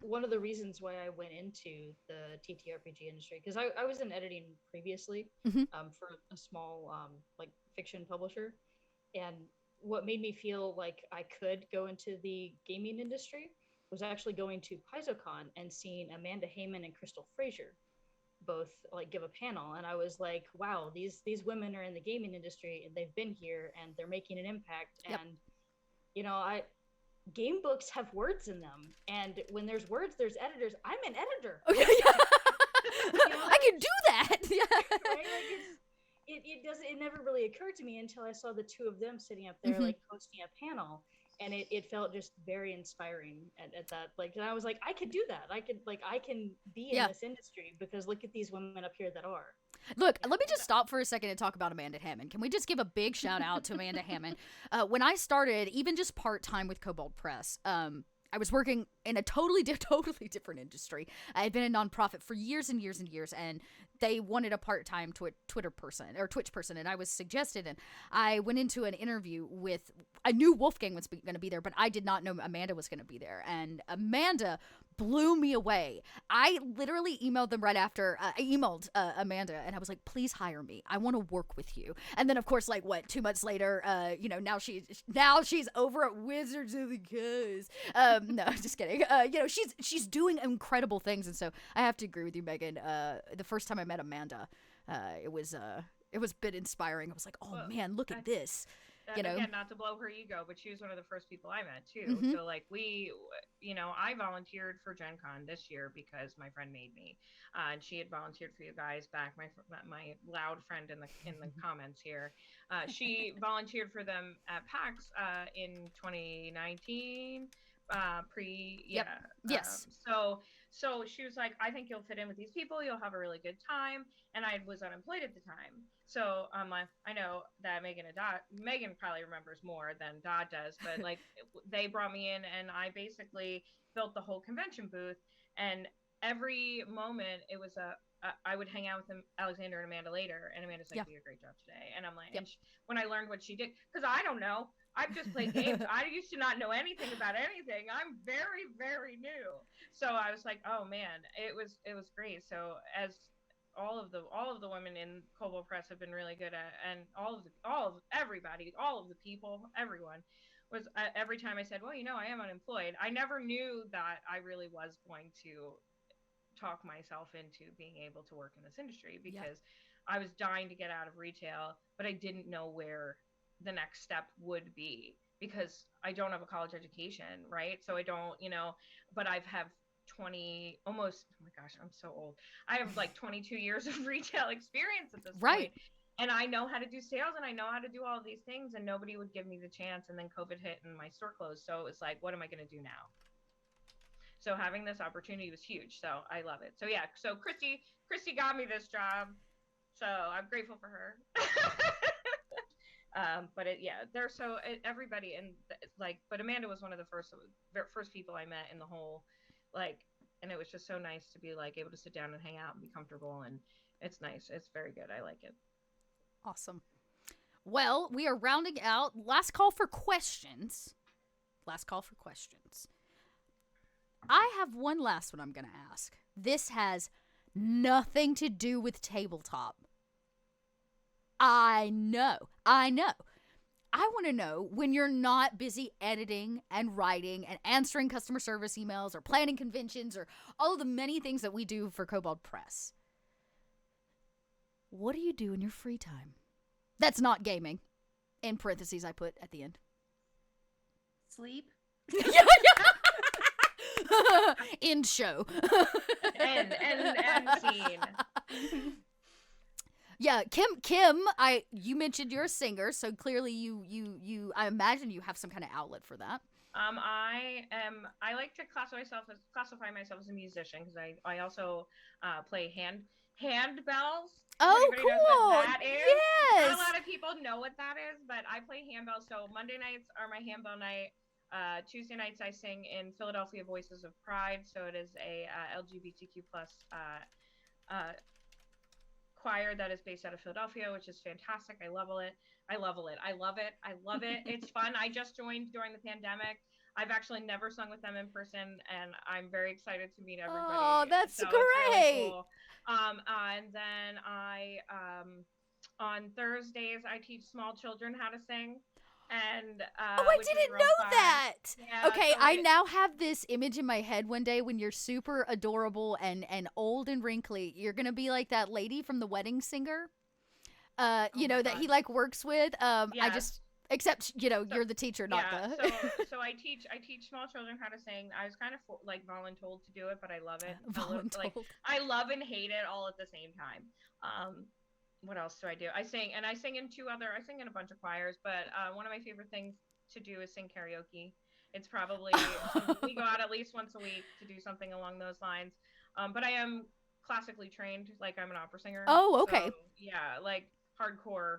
Speaker 4: One of the reasons why I went into the TTRPG industry, because I was in editing previously for a small like fiction publisher, and what made me feel like I could go into the gaming industry was actually going to PaizoCon and seeing Amanda Heyman and Crystal Frazier both like give a panel, and I was like, wow, these women are in the gaming industry and they've been here and they're making an impact. Yep. And game books have words in them, and when there's words, there's editors. I'm an editor.
Speaker 1: Okay, yeah. I can do that. Yeah.
Speaker 4: Right? Like it never really occurred to me until I saw the two of them sitting up there like hosting a panel, and it felt just very inspiring at that. Like, and I was like, I could do that. I can be in this industry because look at these women up here that are.
Speaker 1: Look, let me just stop for a second and talk about Amanda Hammond. Can we just give a big shout out to Amanda Hammond? When I started, even just part-time with Kobold Press, I was working in a totally different industry. I had been a nonprofit for years and years and years, and they wanted a part-time Twitch person, and I was suggested, and I went into an interview with, I knew Wolfgang was going to be there, but I did not know Amanda was going to be there, and Amanda blew me away. I literally emailed them right after, I emailed Amanda, and I was like, please hire me. I want to work with you. And then, of course, 2 months later, now she's over at Wizards of the Coast. No, just kidding. She's doing incredible things, and so I have to agree with you, Megan. The first time I met Amanda, it was a bit inspiring. I was like, oh man, look at this.
Speaker 3: Again, not to blow her ego, but she was one of the first people I met too.
Speaker 1: Mm-hmm.
Speaker 3: So I volunteered for Gen Con this year because my friend made me, and she had volunteered for you guys back. My loud friend in the comments here, she volunteered for them at PAX in 2019.
Speaker 1: Yes.
Speaker 3: So she was like, I think you'll fit in with these people. You'll have a really good time. And I was unemployed at the time. So I'm like, I know that Megan probably remembers more than Dot does, but they brought me in and I basically built the whole convention booth. And every moment it was I would hang out with Alexander and Amanda later, and Amanda's like, "You did a great job today." And I'm like, and when I learned what she did, because I don't know, I've just played games. I used to not know anything about anything. I'm very, very new. So I was like, oh man, it was great. So as all of the women in Kobold Press have been really good at, and all of everybody, all of the people, everyone was every time I said, well, I am unemployed. I never knew that I really was going to talk myself into being able to work in this industry because I was dying to get out of retail, but I didn't know where the next step would be because I don't have a college education, right? So I don't, but I've have 20 almost, oh my gosh, I'm so old. I have 22 years of retail experience at this point. And I know how to do sales and I know how to do all of these things, and nobody would give me the chance. And then COVID hit and my store closed. So it's like, what am I going to do now? So having this opportunity was huge. So I love it. So yeah. So Christy got me this job. So I'm grateful for her. But everybody and but Amanda was one of the first people I met in the whole, and it was just so nice to be able to sit down and hang out and be comfortable. And it's nice. It's very good. I like it.
Speaker 1: Awesome. Well, we are rounding out. Last call for questions. I have one last one I'm going to ask. This has nothing to do with tabletop. I know. I want to know, when you're not busy editing and writing and answering customer service emails or planning conventions or all of the many things that we do for Kobold Press, what do you do in your free time? That's not gaming. In parentheses, I put at the end.
Speaker 2: Sleep.
Speaker 1: End show.
Speaker 3: and scene.
Speaker 1: Yeah, Kym, you mentioned you're a singer, so clearly you I imagine you have some kind of outlet for that.
Speaker 3: I like to classify myself as a musician because I also play handbells.
Speaker 1: Oh,
Speaker 3: Everybody
Speaker 1: cool!
Speaker 3: knows what that is.
Speaker 1: Yes.
Speaker 3: Not a lot of people know what that is, but I play handbells. So Monday nights are my handbell night. Tuesday nights I sing in Philadelphia Voices of Pride. So it is a LGBTQ plus choir that is based out of Philadelphia, which is fantastic. I love it. It's fun. I just joined during the pandemic. I've actually never sung with them in person, and I'm very excited to meet everybody.
Speaker 1: Oh, that's
Speaker 3: so
Speaker 1: great.
Speaker 3: It's really cool. And then I on Thursdays I teach small children how to sing. And
Speaker 1: I didn't know that.
Speaker 3: Yeah,
Speaker 1: okay,
Speaker 3: so
Speaker 1: I now have this image in my head one day when you're super adorable and old and wrinkly. You're gonna be like that lady from The Wedding Singer, that he works with.
Speaker 3: Yes.
Speaker 1: I just except you're the teacher, not the.
Speaker 3: So I teach small children how to sing. I was kind of voluntold to do it, but I love it.
Speaker 1: Voluntold.
Speaker 3: I love and hate it all at the same time. What else do I do? I sing in a bunch of choirs, but one of my favorite things to do is sing karaoke. It's probably we go out at least once a week to do something along those lines. But I am classically trained, like I'm an opera singer.
Speaker 1: Oh, okay.
Speaker 3: So, yeah, like hardcore.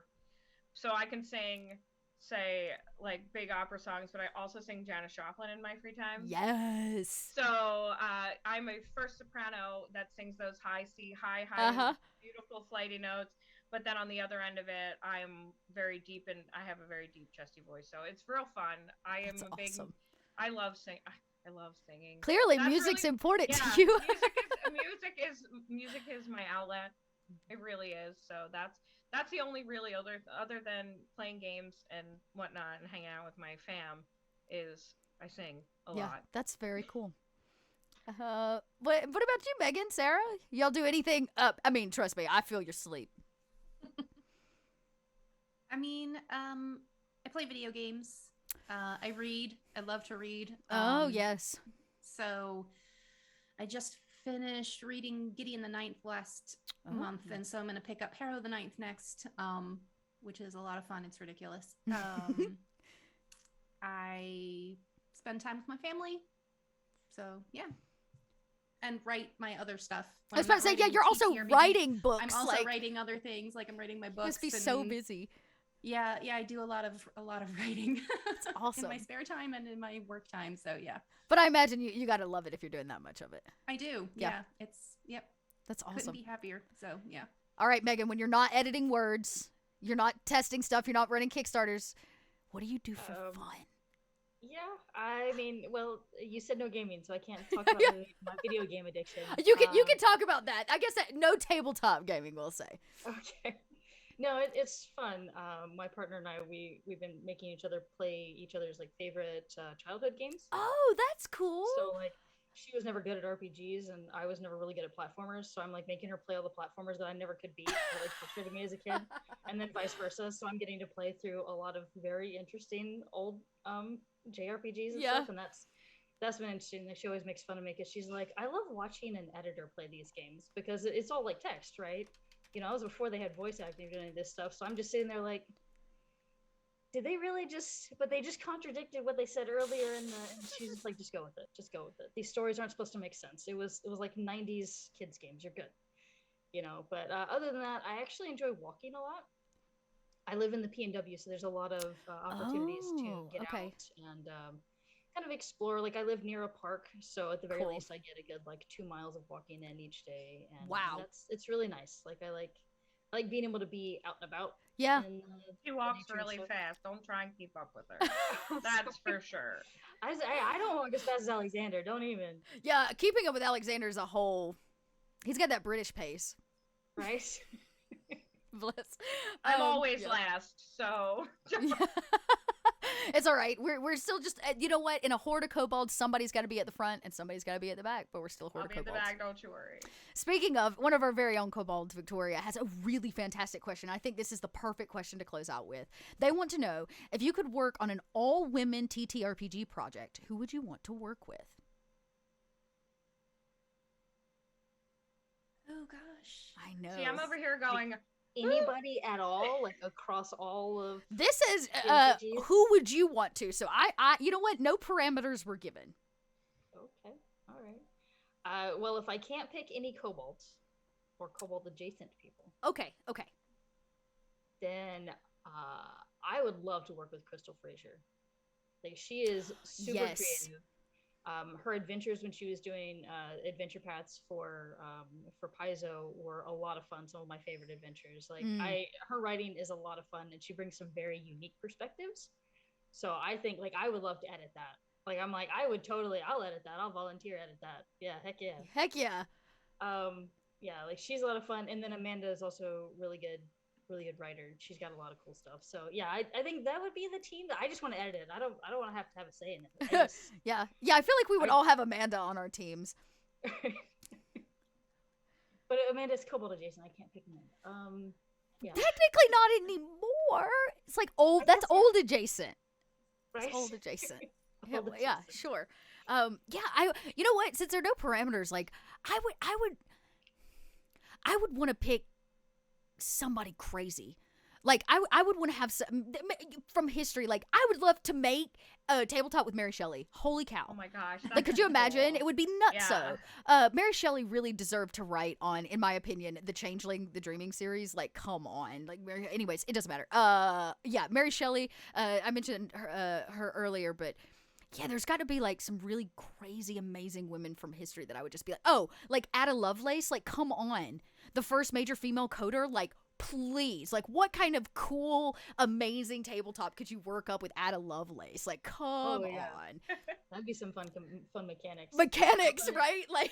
Speaker 3: So I can sing, say, like big opera songs, but I also sing Janis Joplin in my free time.
Speaker 1: Yes.
Speaker 3: So I'm a first soprano that sings those high C, high, beautiful flighty notes. But then on the other end of it, I'm very deep and I have a very deep chesty voice. So it's real fun.
Speaker 1: That's awesome.
Speaker 3: I love I love singing.
Speaker 1: Clearly,
Speaker 3: That's
Speaker 1: music's
Speaker 3: really,
Speaker 1: important
Speaker 3: yeah,
Speaker 1: to you.
Speaker 3: music is my outlet. It really is. So that's the only really other than playing games and whatnot and hanging out with my fam is I sing a lot.
Speaker 1: That's very cool. What about you, Megan, Sarah? Y'all do anything? I mean, trust me, I feel your sleep.
Speaker 2: I mean, I play video games. I read. I love to read.
Speaker 1: Oh, yes.
Speaker 2: So I just finished reading Gideon the Ninth last month, and so I'm going to pick up Harrow the Ninth next, which is a lot of fun. It's ridiculous. I spend time with my family. So, yeah. And write my other stuff.
Speaker 1: I was about to say, yeah, you're also writing books.
Speaker 2: I'm also writing other things. Like I'm writing my books.
Speaker 1: You must be so busy.
Speaker 2: Yeah, I do a lot of writing.
Speaker 1: That's awesome.
Speaker 2: In my spare time and in my work time. So yeah.
Speaker 1: But I imagine you got to love it if you're doing that much of it.
Speaker 2: I do.
Speaker 1: Yeah.
Speaker 2: Yep.
Speaker 1: That's awesome.
Speaker 2: Couldn't be happier. So yeah.
Speaker 1: All right, Megan, when you're not editing words, you're not testing stuff, you're not running Kickstarters, what do you do for fun?
Speaker 4: Yeah, I mean, well, you said no gaming, so I can't talk about my video game addiction.
Speaker 1: You can talk about that. I guess that no tabletop gaming, we'll say.
Speaker 4: Okay. No, it's fun. My partner and I, we've been making each other play each other's like favorite childhood games.
Speaker 1: Oh, that's cool.
Speaker 4: So like, she was never good at RPGs, and I was never really good at platformers. So I'm like making her play all the platformers that I never could beat, that like frustrated me as a kid, and then vice versa. So I'm getting to play through a lot of very interesting old JRPGs and stuff, and that's been interesting. Like, she always makes fun of me because she's like, I love watching an editor play these games because it's all like text, right? You know, I was before they had voice acting doing this stuff, so I'm just sitting there like, did they really but they just contradicted what they said earlier, and she's just like, just go with it. These stories aren't supposed to make sense. It was like 90s kids games. You're good, you know. But other than that, I actually enjoy walking a lot. I live in the PNW, so there's a lot of opportunities to get out and kind of explore. Like, I live near a park, so at the very least, I get a good like 2 miles of walking in each day, and it's really nice. Like, I like being able to be out and about.
Speaker 1: Yeah.
Speaker 4: And,
Speaker 3: she walks really fast. Don't try and keep up with her. That's for sure.
Speaker 4: I don't walk as fast as Alexander. Don't even.
Speaker 1: Yeah, keeping up with Alexander is a whole. He's got that British pace.
Speaker 4: Right?
Speaker 1: Bless.
Speaker 3: I'm always last, so.
Speaker 1: It's all right. We're still just, you know what? In a horde of kobolds, somebody's got to be at the front and somebody's got to be at the back, but we're still a horde of kobolds.
Speaker 3: I'll be at the back, don't you worry.
Speaker 1: Speaking of, one of our very own kobolds, Victoria, has a really fantastic question. I think this is the perfect question to close out with. They want to know, if you could work on an all-women TTRPG project, who would you want to work with?
Speaker 2: Oh, gosh.
Speaker 1: I know.
Speaker 3: See, I'm over here going...
Speaker 4: Anybody at all, like across all of
Speaker 1: this is who would you want to? So I you know what, no parameters were given.
Speaker 4: Okay, all right. Well, if I can't pick any kobolds or kobold adjacent people,
Speaker 1: okay,
Speaker 4: then I would love to work with Crystal Fraser. Like, she is super creative. Her adventures when she was doing adventure paths for Paizo were a lot of fun. Some of my favorite adventures. Like, her writing is a lot of fun, and she brings some very unique perspectives. So I think, like, I would love to edit that. Like, I'm like, I'll edit that. I'll volunteer edit that. Yeah, heck yeah. Yeah, like, she's a lot of fun. And then Amanda is also really good writer. She's got a lot of cool stuff. So yeah, I think that would be the team that I just want to edit it. I don't want to have a say in it.
Speaker 1: Yeah, I feel like we would all have Amanda on our teams.
Speaker 4: But Amanda's kobold adjacent. I can't pick Amanda. Yeah.
Speaker 1: Technically not anymore. It's like old. That's old adjacent.
Speaker 4: Right.
Speaker 1: It's old adjacent. Yeah, sure. Yeah, you know what? Since there are no parameters, like I would want to pick somebody crazy. Like, I would want to have some from history. Like, I would love to make a tabletop with Mary Shelley. Holy cow.
Speaker 3: Oh my gosh.
Speaker 1: Like, could you imagine?
Speaker 3: Cool.
Speaker 1: It would be nutso. Mary Shelley really deserved to write on, in my opinion, the Changeling, the Dreaming series. Like, come on. Like, anyways, it doesn't matter. Yeah, Mary Shelley, I mentioned her earlier, but yeah, there's got to be, like, some really crazy, amazing women from history that I would just be like, oh, like, Ada Lovelace, like, come on. The first major female coder, like, please. Like, what kind of cool, amazing tabletop could you work up with Ada Lovelace? Like, come on.
Speaker 4: That'd be some fun mechanics.
Speaker 1: Mechanics, right? Like,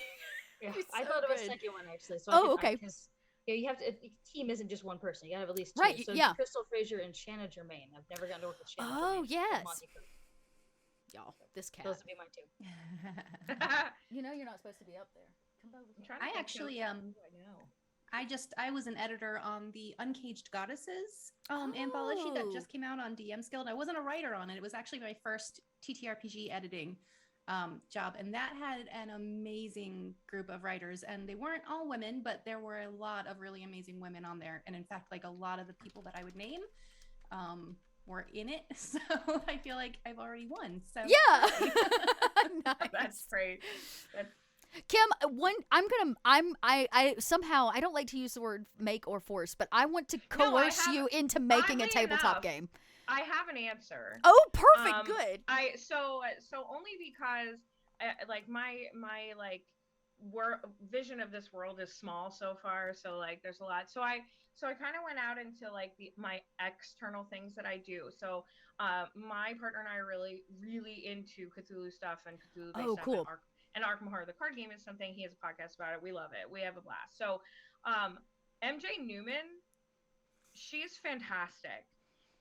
Speaker 4: yeah.
Speaker 1: So
Speaker 4: I thought of a
Speaker 1: good.
Speaker 4: second one, actually. So
Speaker 1: Okay.
Speaker 4: Because you have to, a team isn't just one person. You gotta have at least two.
Speaker 1: Right,
Speaker 4: So
Speaker 1: yeah.
Speaker 4: Crystal Fraser and Shanna Germain. I've never gotten to work with Shanna
Speaker 1: Oh,
Speaker 4: Germain.
Speaker 1: yes.
Speaker 4: Monty Cook.
Speaker 1: Y'all, this cat.
Speaker 4: Those would be mine, too.
Speaker 1: You know you're not supposed to be up there. Come over here.
Speaker 2: I actually I was an editor on the Uncaged Goddesses anthology that just came out on DM's Guild. I wasn't a writer on it. It was actually my first TTRPG editing job, and that had an amazing group of writers, and they weren't all women, but there were a lot of really amazing women on there. And in fact, like, a lot of the people that I would name were in it, so I feel like I've already won. So
Speaker 1: Yeah. Nice.
Speaker 3: That's great.
Speaker 1: Kym, I somehow, I don't like to use the word make or force, but I want to coerce you into making a
Speaker 3: oddly
Speaker 1: tabletop
Speaker 3: enough,
Speaker 1: game.
Speaker 3: I have an answer.
Speaker 1: Oh, perfect. Good.
Speaker 3: So only because like my like vision of this world is small so far, so like there's a lot. So I kind of went out into like my external things that I do. So my partner and I are really into Cthulhu stuff and Cthulhu based stuff.
Speaker 1: Cool.
Speaker 3: And Arkham Horror, the card game, is something. He has a podcast about it. We love it. We have a blast. So MJ Newman, she's fantastic,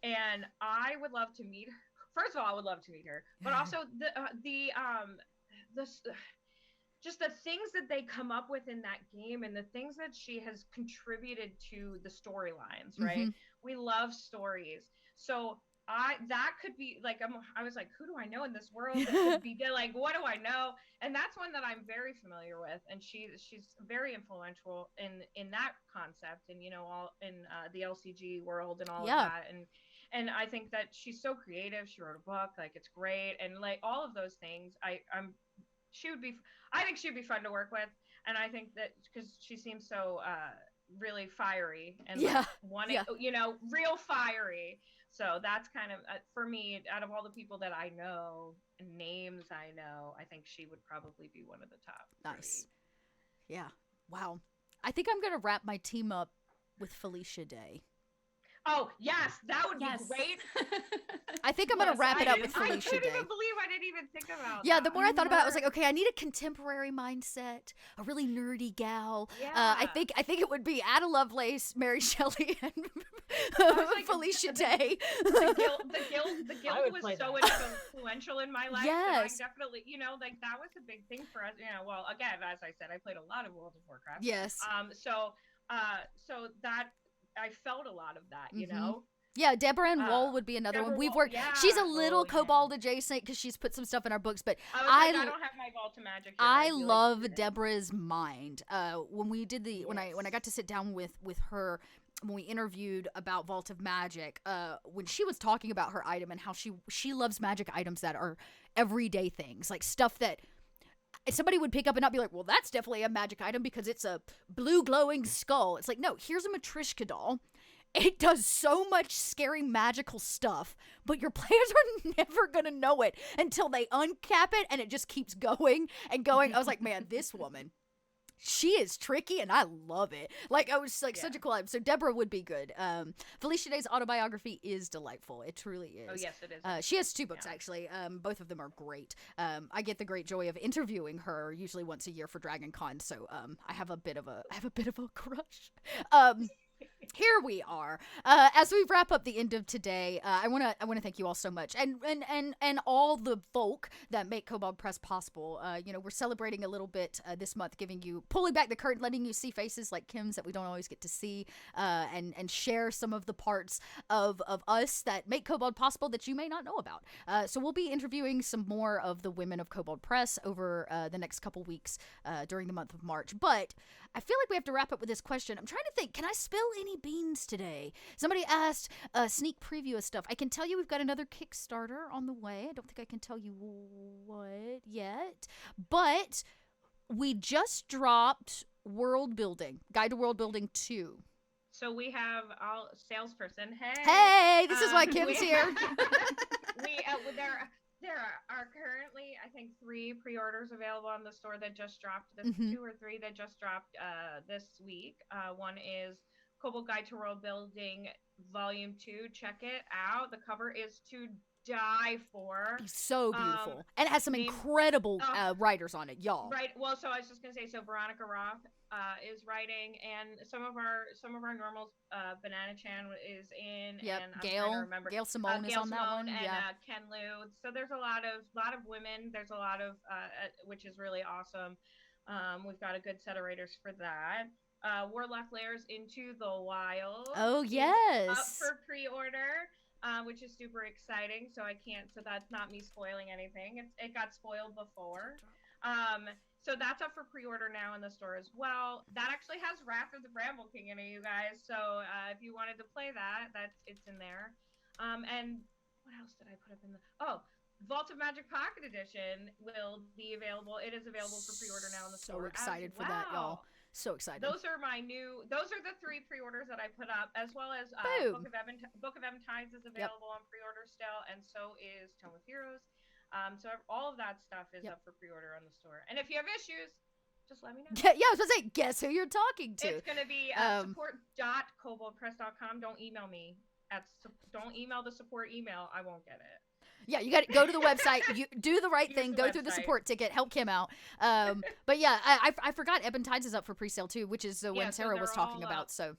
Speaker 3: and I would love to meet her. First of all, I would love to meet her, but also just the things that they come up with in that game and the things that she has contributed to the storylines, right?
Speaker 1: Mm-hmm.
Speaker 3: We love stories. So that could be like, I was like, who do I know in this world that could be like, what do I know? And that's one that I'm very familiar with. And she's very influential in that concept and, you know, all in the LCG world and all of that. And I think that she's so creative. She wrote a book, like, it's great. And like all of those things, I think she'd be fun to work with. And I think that because she seems so really fiery and like, wanting, you know, real fiery. So that's kind of, for me, out of all the people that I know, names I know, I think she would probably be one of the top.
Speaker 1: Nice. Yeah. Wow. I think I'm going to wrap my team up with Felicia Day.
Speaker 3: Oh, yes, that would be great.
Speaker 1: I think I'm going to wrap it up with Felicia Day.
Speaker 3: I couldn't even believe I didn't even think about that.
Speaker 1: Yeah, the more I thought about it, I was like, okay, I need a contemporary mindset, a really nerdy gal.
Speaker 3: Yeah.
Speaker 1: I think it would be Ada Lovelace, Mary Shelley, and
Speaker 3: like,
Speaker 1: Felicia Day.
Speaker 3: The guild was so influential in my life.
Speaker 1: Yes.
Speaker 3: So I definitely, you know, like that was a big thing for us. You know, well, again, as I said, I played a lot of World of Warcraft.
Speaker 1: Yes.
Speaker 3: So that I felt a lot of that, you know.
Speaker 1: Yeah, Deborah Ann Woll would be another one. We've worked. Yeah. She's a little Kobold adjacent because she's put some stuff in our books, but
Speaker 3: I don't have my Vault of Magic.
Speaker 1: I love Deborah's mind. When we did when I got to sit down with her, when we interviewed about Vault of Magic, when she was talking about her item and how she loves magic items that are everyday things, like stuff that somebody would pick up and not be like, well, that's definitely a magic item because it's a blue glowing skull. It's like, no, here's a Matryoshka doll. It does so much scary magical stuff, but your players are never going to know it until they uncap it and it just keeps going and going. I was like, man, this woman, she is tricky and I love it. Like, I was like such a cool item. So Deborah would be good. Felicia Day's autobiography is delightful. It truly is.
Speaker 3: Oh, yes, it is.
Speaker 1: She has 2 books, actually. Both of them are great. I get the great joy of interviewing her usually once a year for Dragon Con. So I have a bit of a crush. Here we are. As we wrap up the end of today, I want to thank you all so much, and all the folk that make Kobold Press possible. You know, we're celebrating a little bit this month, pulling back the curtain, letting you see faces like Kym's that we don't always get to see, and share some of the parts of us that make Kobold possible that you may not know about. So we'll be interviewing some more of the women of Kobold Press over the next couple weeks during the month of March. But I feel like we have to wrap up with this question. I'm trying to think, can I spill any beans today? Somebody asked a sneak preview of stuff. I can tell you we've got another Kickstarter on the way. I don't think I can tell you what yet. But we just dropped World Building, Guide to World Building 2.
Speaker 3: So we have our salesperson.
Speaker 1: Hey, this is why Kym's here.
Speaker 3: There are currently, I think, 3 pre-orders available on the store that just dropped. There's 2 or 3 that just dropped this week. One is Kobold Guide to World Building Volume 2. Check it out. The cover is to die for.
Speaker 1: It's so beautiful. And it has some incredible writers on it, y'all.
Speaker 3: Right. Well, so I was just going to say, so Veronica Roth is writing, and some of our normals, Banana Chan is in,
Speaker 1: yep.
Speaker 3: and
Speaker 1: Gail Simone is on that one,
Speaker 3: and
Speaker 1: yeah.
Speaker 3: Ken Liu. So there's a lot of women. There's a lot of which is really awesome. We've got a good set of writers for that. Warlock Lairs Into the Wild.
Speaker 1: Oh yes.
Speaker 3: Up for pre-order. Which is super exciting. So that's not me spoiling anything. It got spoiled before. So that's up for pre-order now in the store as well. That actually has Wrath of the Bramble King in it, you guys. So if you wanted to play it's in there. And what else did I put up in the? Oh, Vault of Magic Pocket Edition will be available. It is available for pre-order now in the store.
Speaker 1: So excited for that, y'all. So excited.
Speaker 3: Those are the 3 pre-orders that I put up, as well as Book of Eventides is available on pre-order still, and so is Tome of Heroes. So all of that stuff is up for pre-order on the store. And if you have issues, just let me know.
Speaker 1: Yeah, I was gonna say, guess who you're talking to?
Speaker 3: It's gonna be support.koboldpress.com. Don't email me. Don't email the support email. I won't get it.
Speaker 1: Yeah, you got to go to the website. You do the right thing. Go through the support ticket. Help Kym out. But yeah, I forgot Eventides is up for pre-sale too, which is the one Sarah was talking about. So,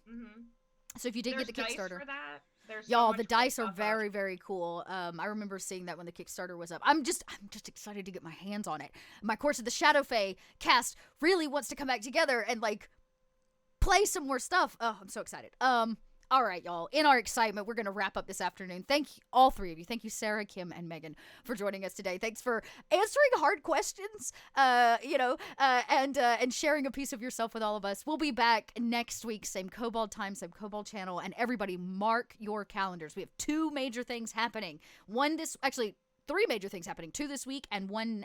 Speaker 1: so if you did get the Kickstarter,
Speaker 3: for that.
Speaker 1: Y'all, the dice are very, very cool. I remember seeing that when the Kickstarter was up. I'm just excited to get my hands on it. My Course of the Shadow Fae cast really wants to come back together and like play some more stuff. Oh, I'm so excited. All right, y'all. In our excitement, we're going to wrap up this afternoon. Thank you, all 3 of you. Thank you, Sarah, Kym, and Megan, for joining us today. Thanks for answering hard questions, and sharing a piece of yourself with all of us. We'll be back next week, same Kobold time, same Kobold channel, and everybody mark your calendars. We have 2 major things happening. 3 major things happening. 2 this week and 1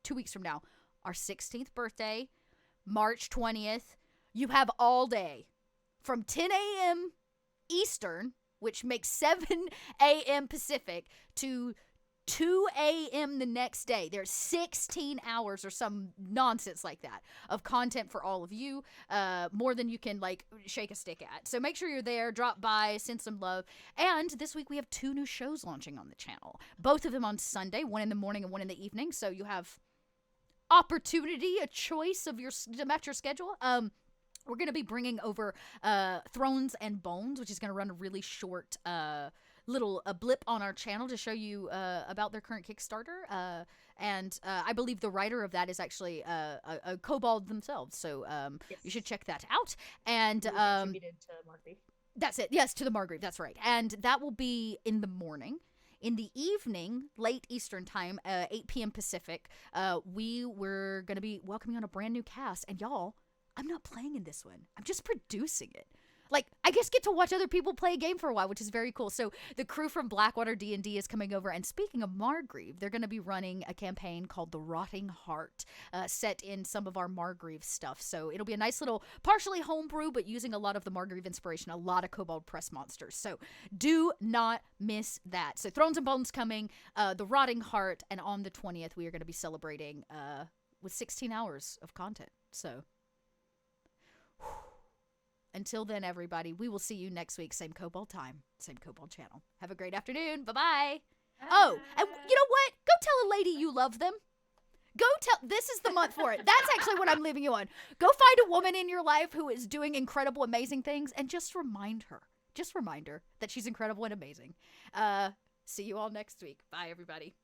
Speaker 1: 2 weeks from now. Our 16th birthday, March 20th. You have all day. From 10 a.m. Eastern, which makes 7 a.m. Pacific, to 2 a.m. the next day. There's 16 hours or some nonsense like that of content for all of you, more than you can like shake a stick at. So make sure you're there, drop by, send some love. And this week we have 2 new shows launching on the channel. Both of them on Sunday, 1 in the morning and 1 in the evening. So you have opportunity, a choice of to match your schedule. We're going to be bringing over Thrones and Bones, which is going to run a really short little blip on our channel to show you about their current Kickstarter. And I believe the writer of that is actually a kobold themselves. So you should check that out. And
Speaker 4: contributed to Margrave.
Speaker 1: That's it. Yes, to the Margrave. That's right. And that will be in the morning. In the evening, late Eastern time, 8 p.m. Pacific, we were going to be welcoming on a brand new cast. And y'all, I'm not playing in this one. I'm just producing it. Like, I guess get to watch other people play a game for a while, which is very cool. So the crew from Blackwater D&D is coming over. And speaking of Margrave, they're going to be running a campaign called The Rotting Heart, set in some of our Margrave stuff. So it'll be a nice little partially homebrew, but using a lot of the Margrave inspiration, a lot of Kobold Press monsters. So do not miss that. So Thrones and Bones coming, The Rotting Heart, and on the 20th, we are going to be celebrating with 16 hours of content. So until then, everybody, we will see you next week. Same Kobold time, same Kobold channel. Have a great afternoon. Bye-bye. Oh, and you know what? Go tell a lady you love them. Go tell, this is the month for it. That's actually what I'm leaving you on. Go find a woman in your life who is doing incredible, amazing things, and just remind her that she's incredible and amazing. See you all next week. Bye, everybody.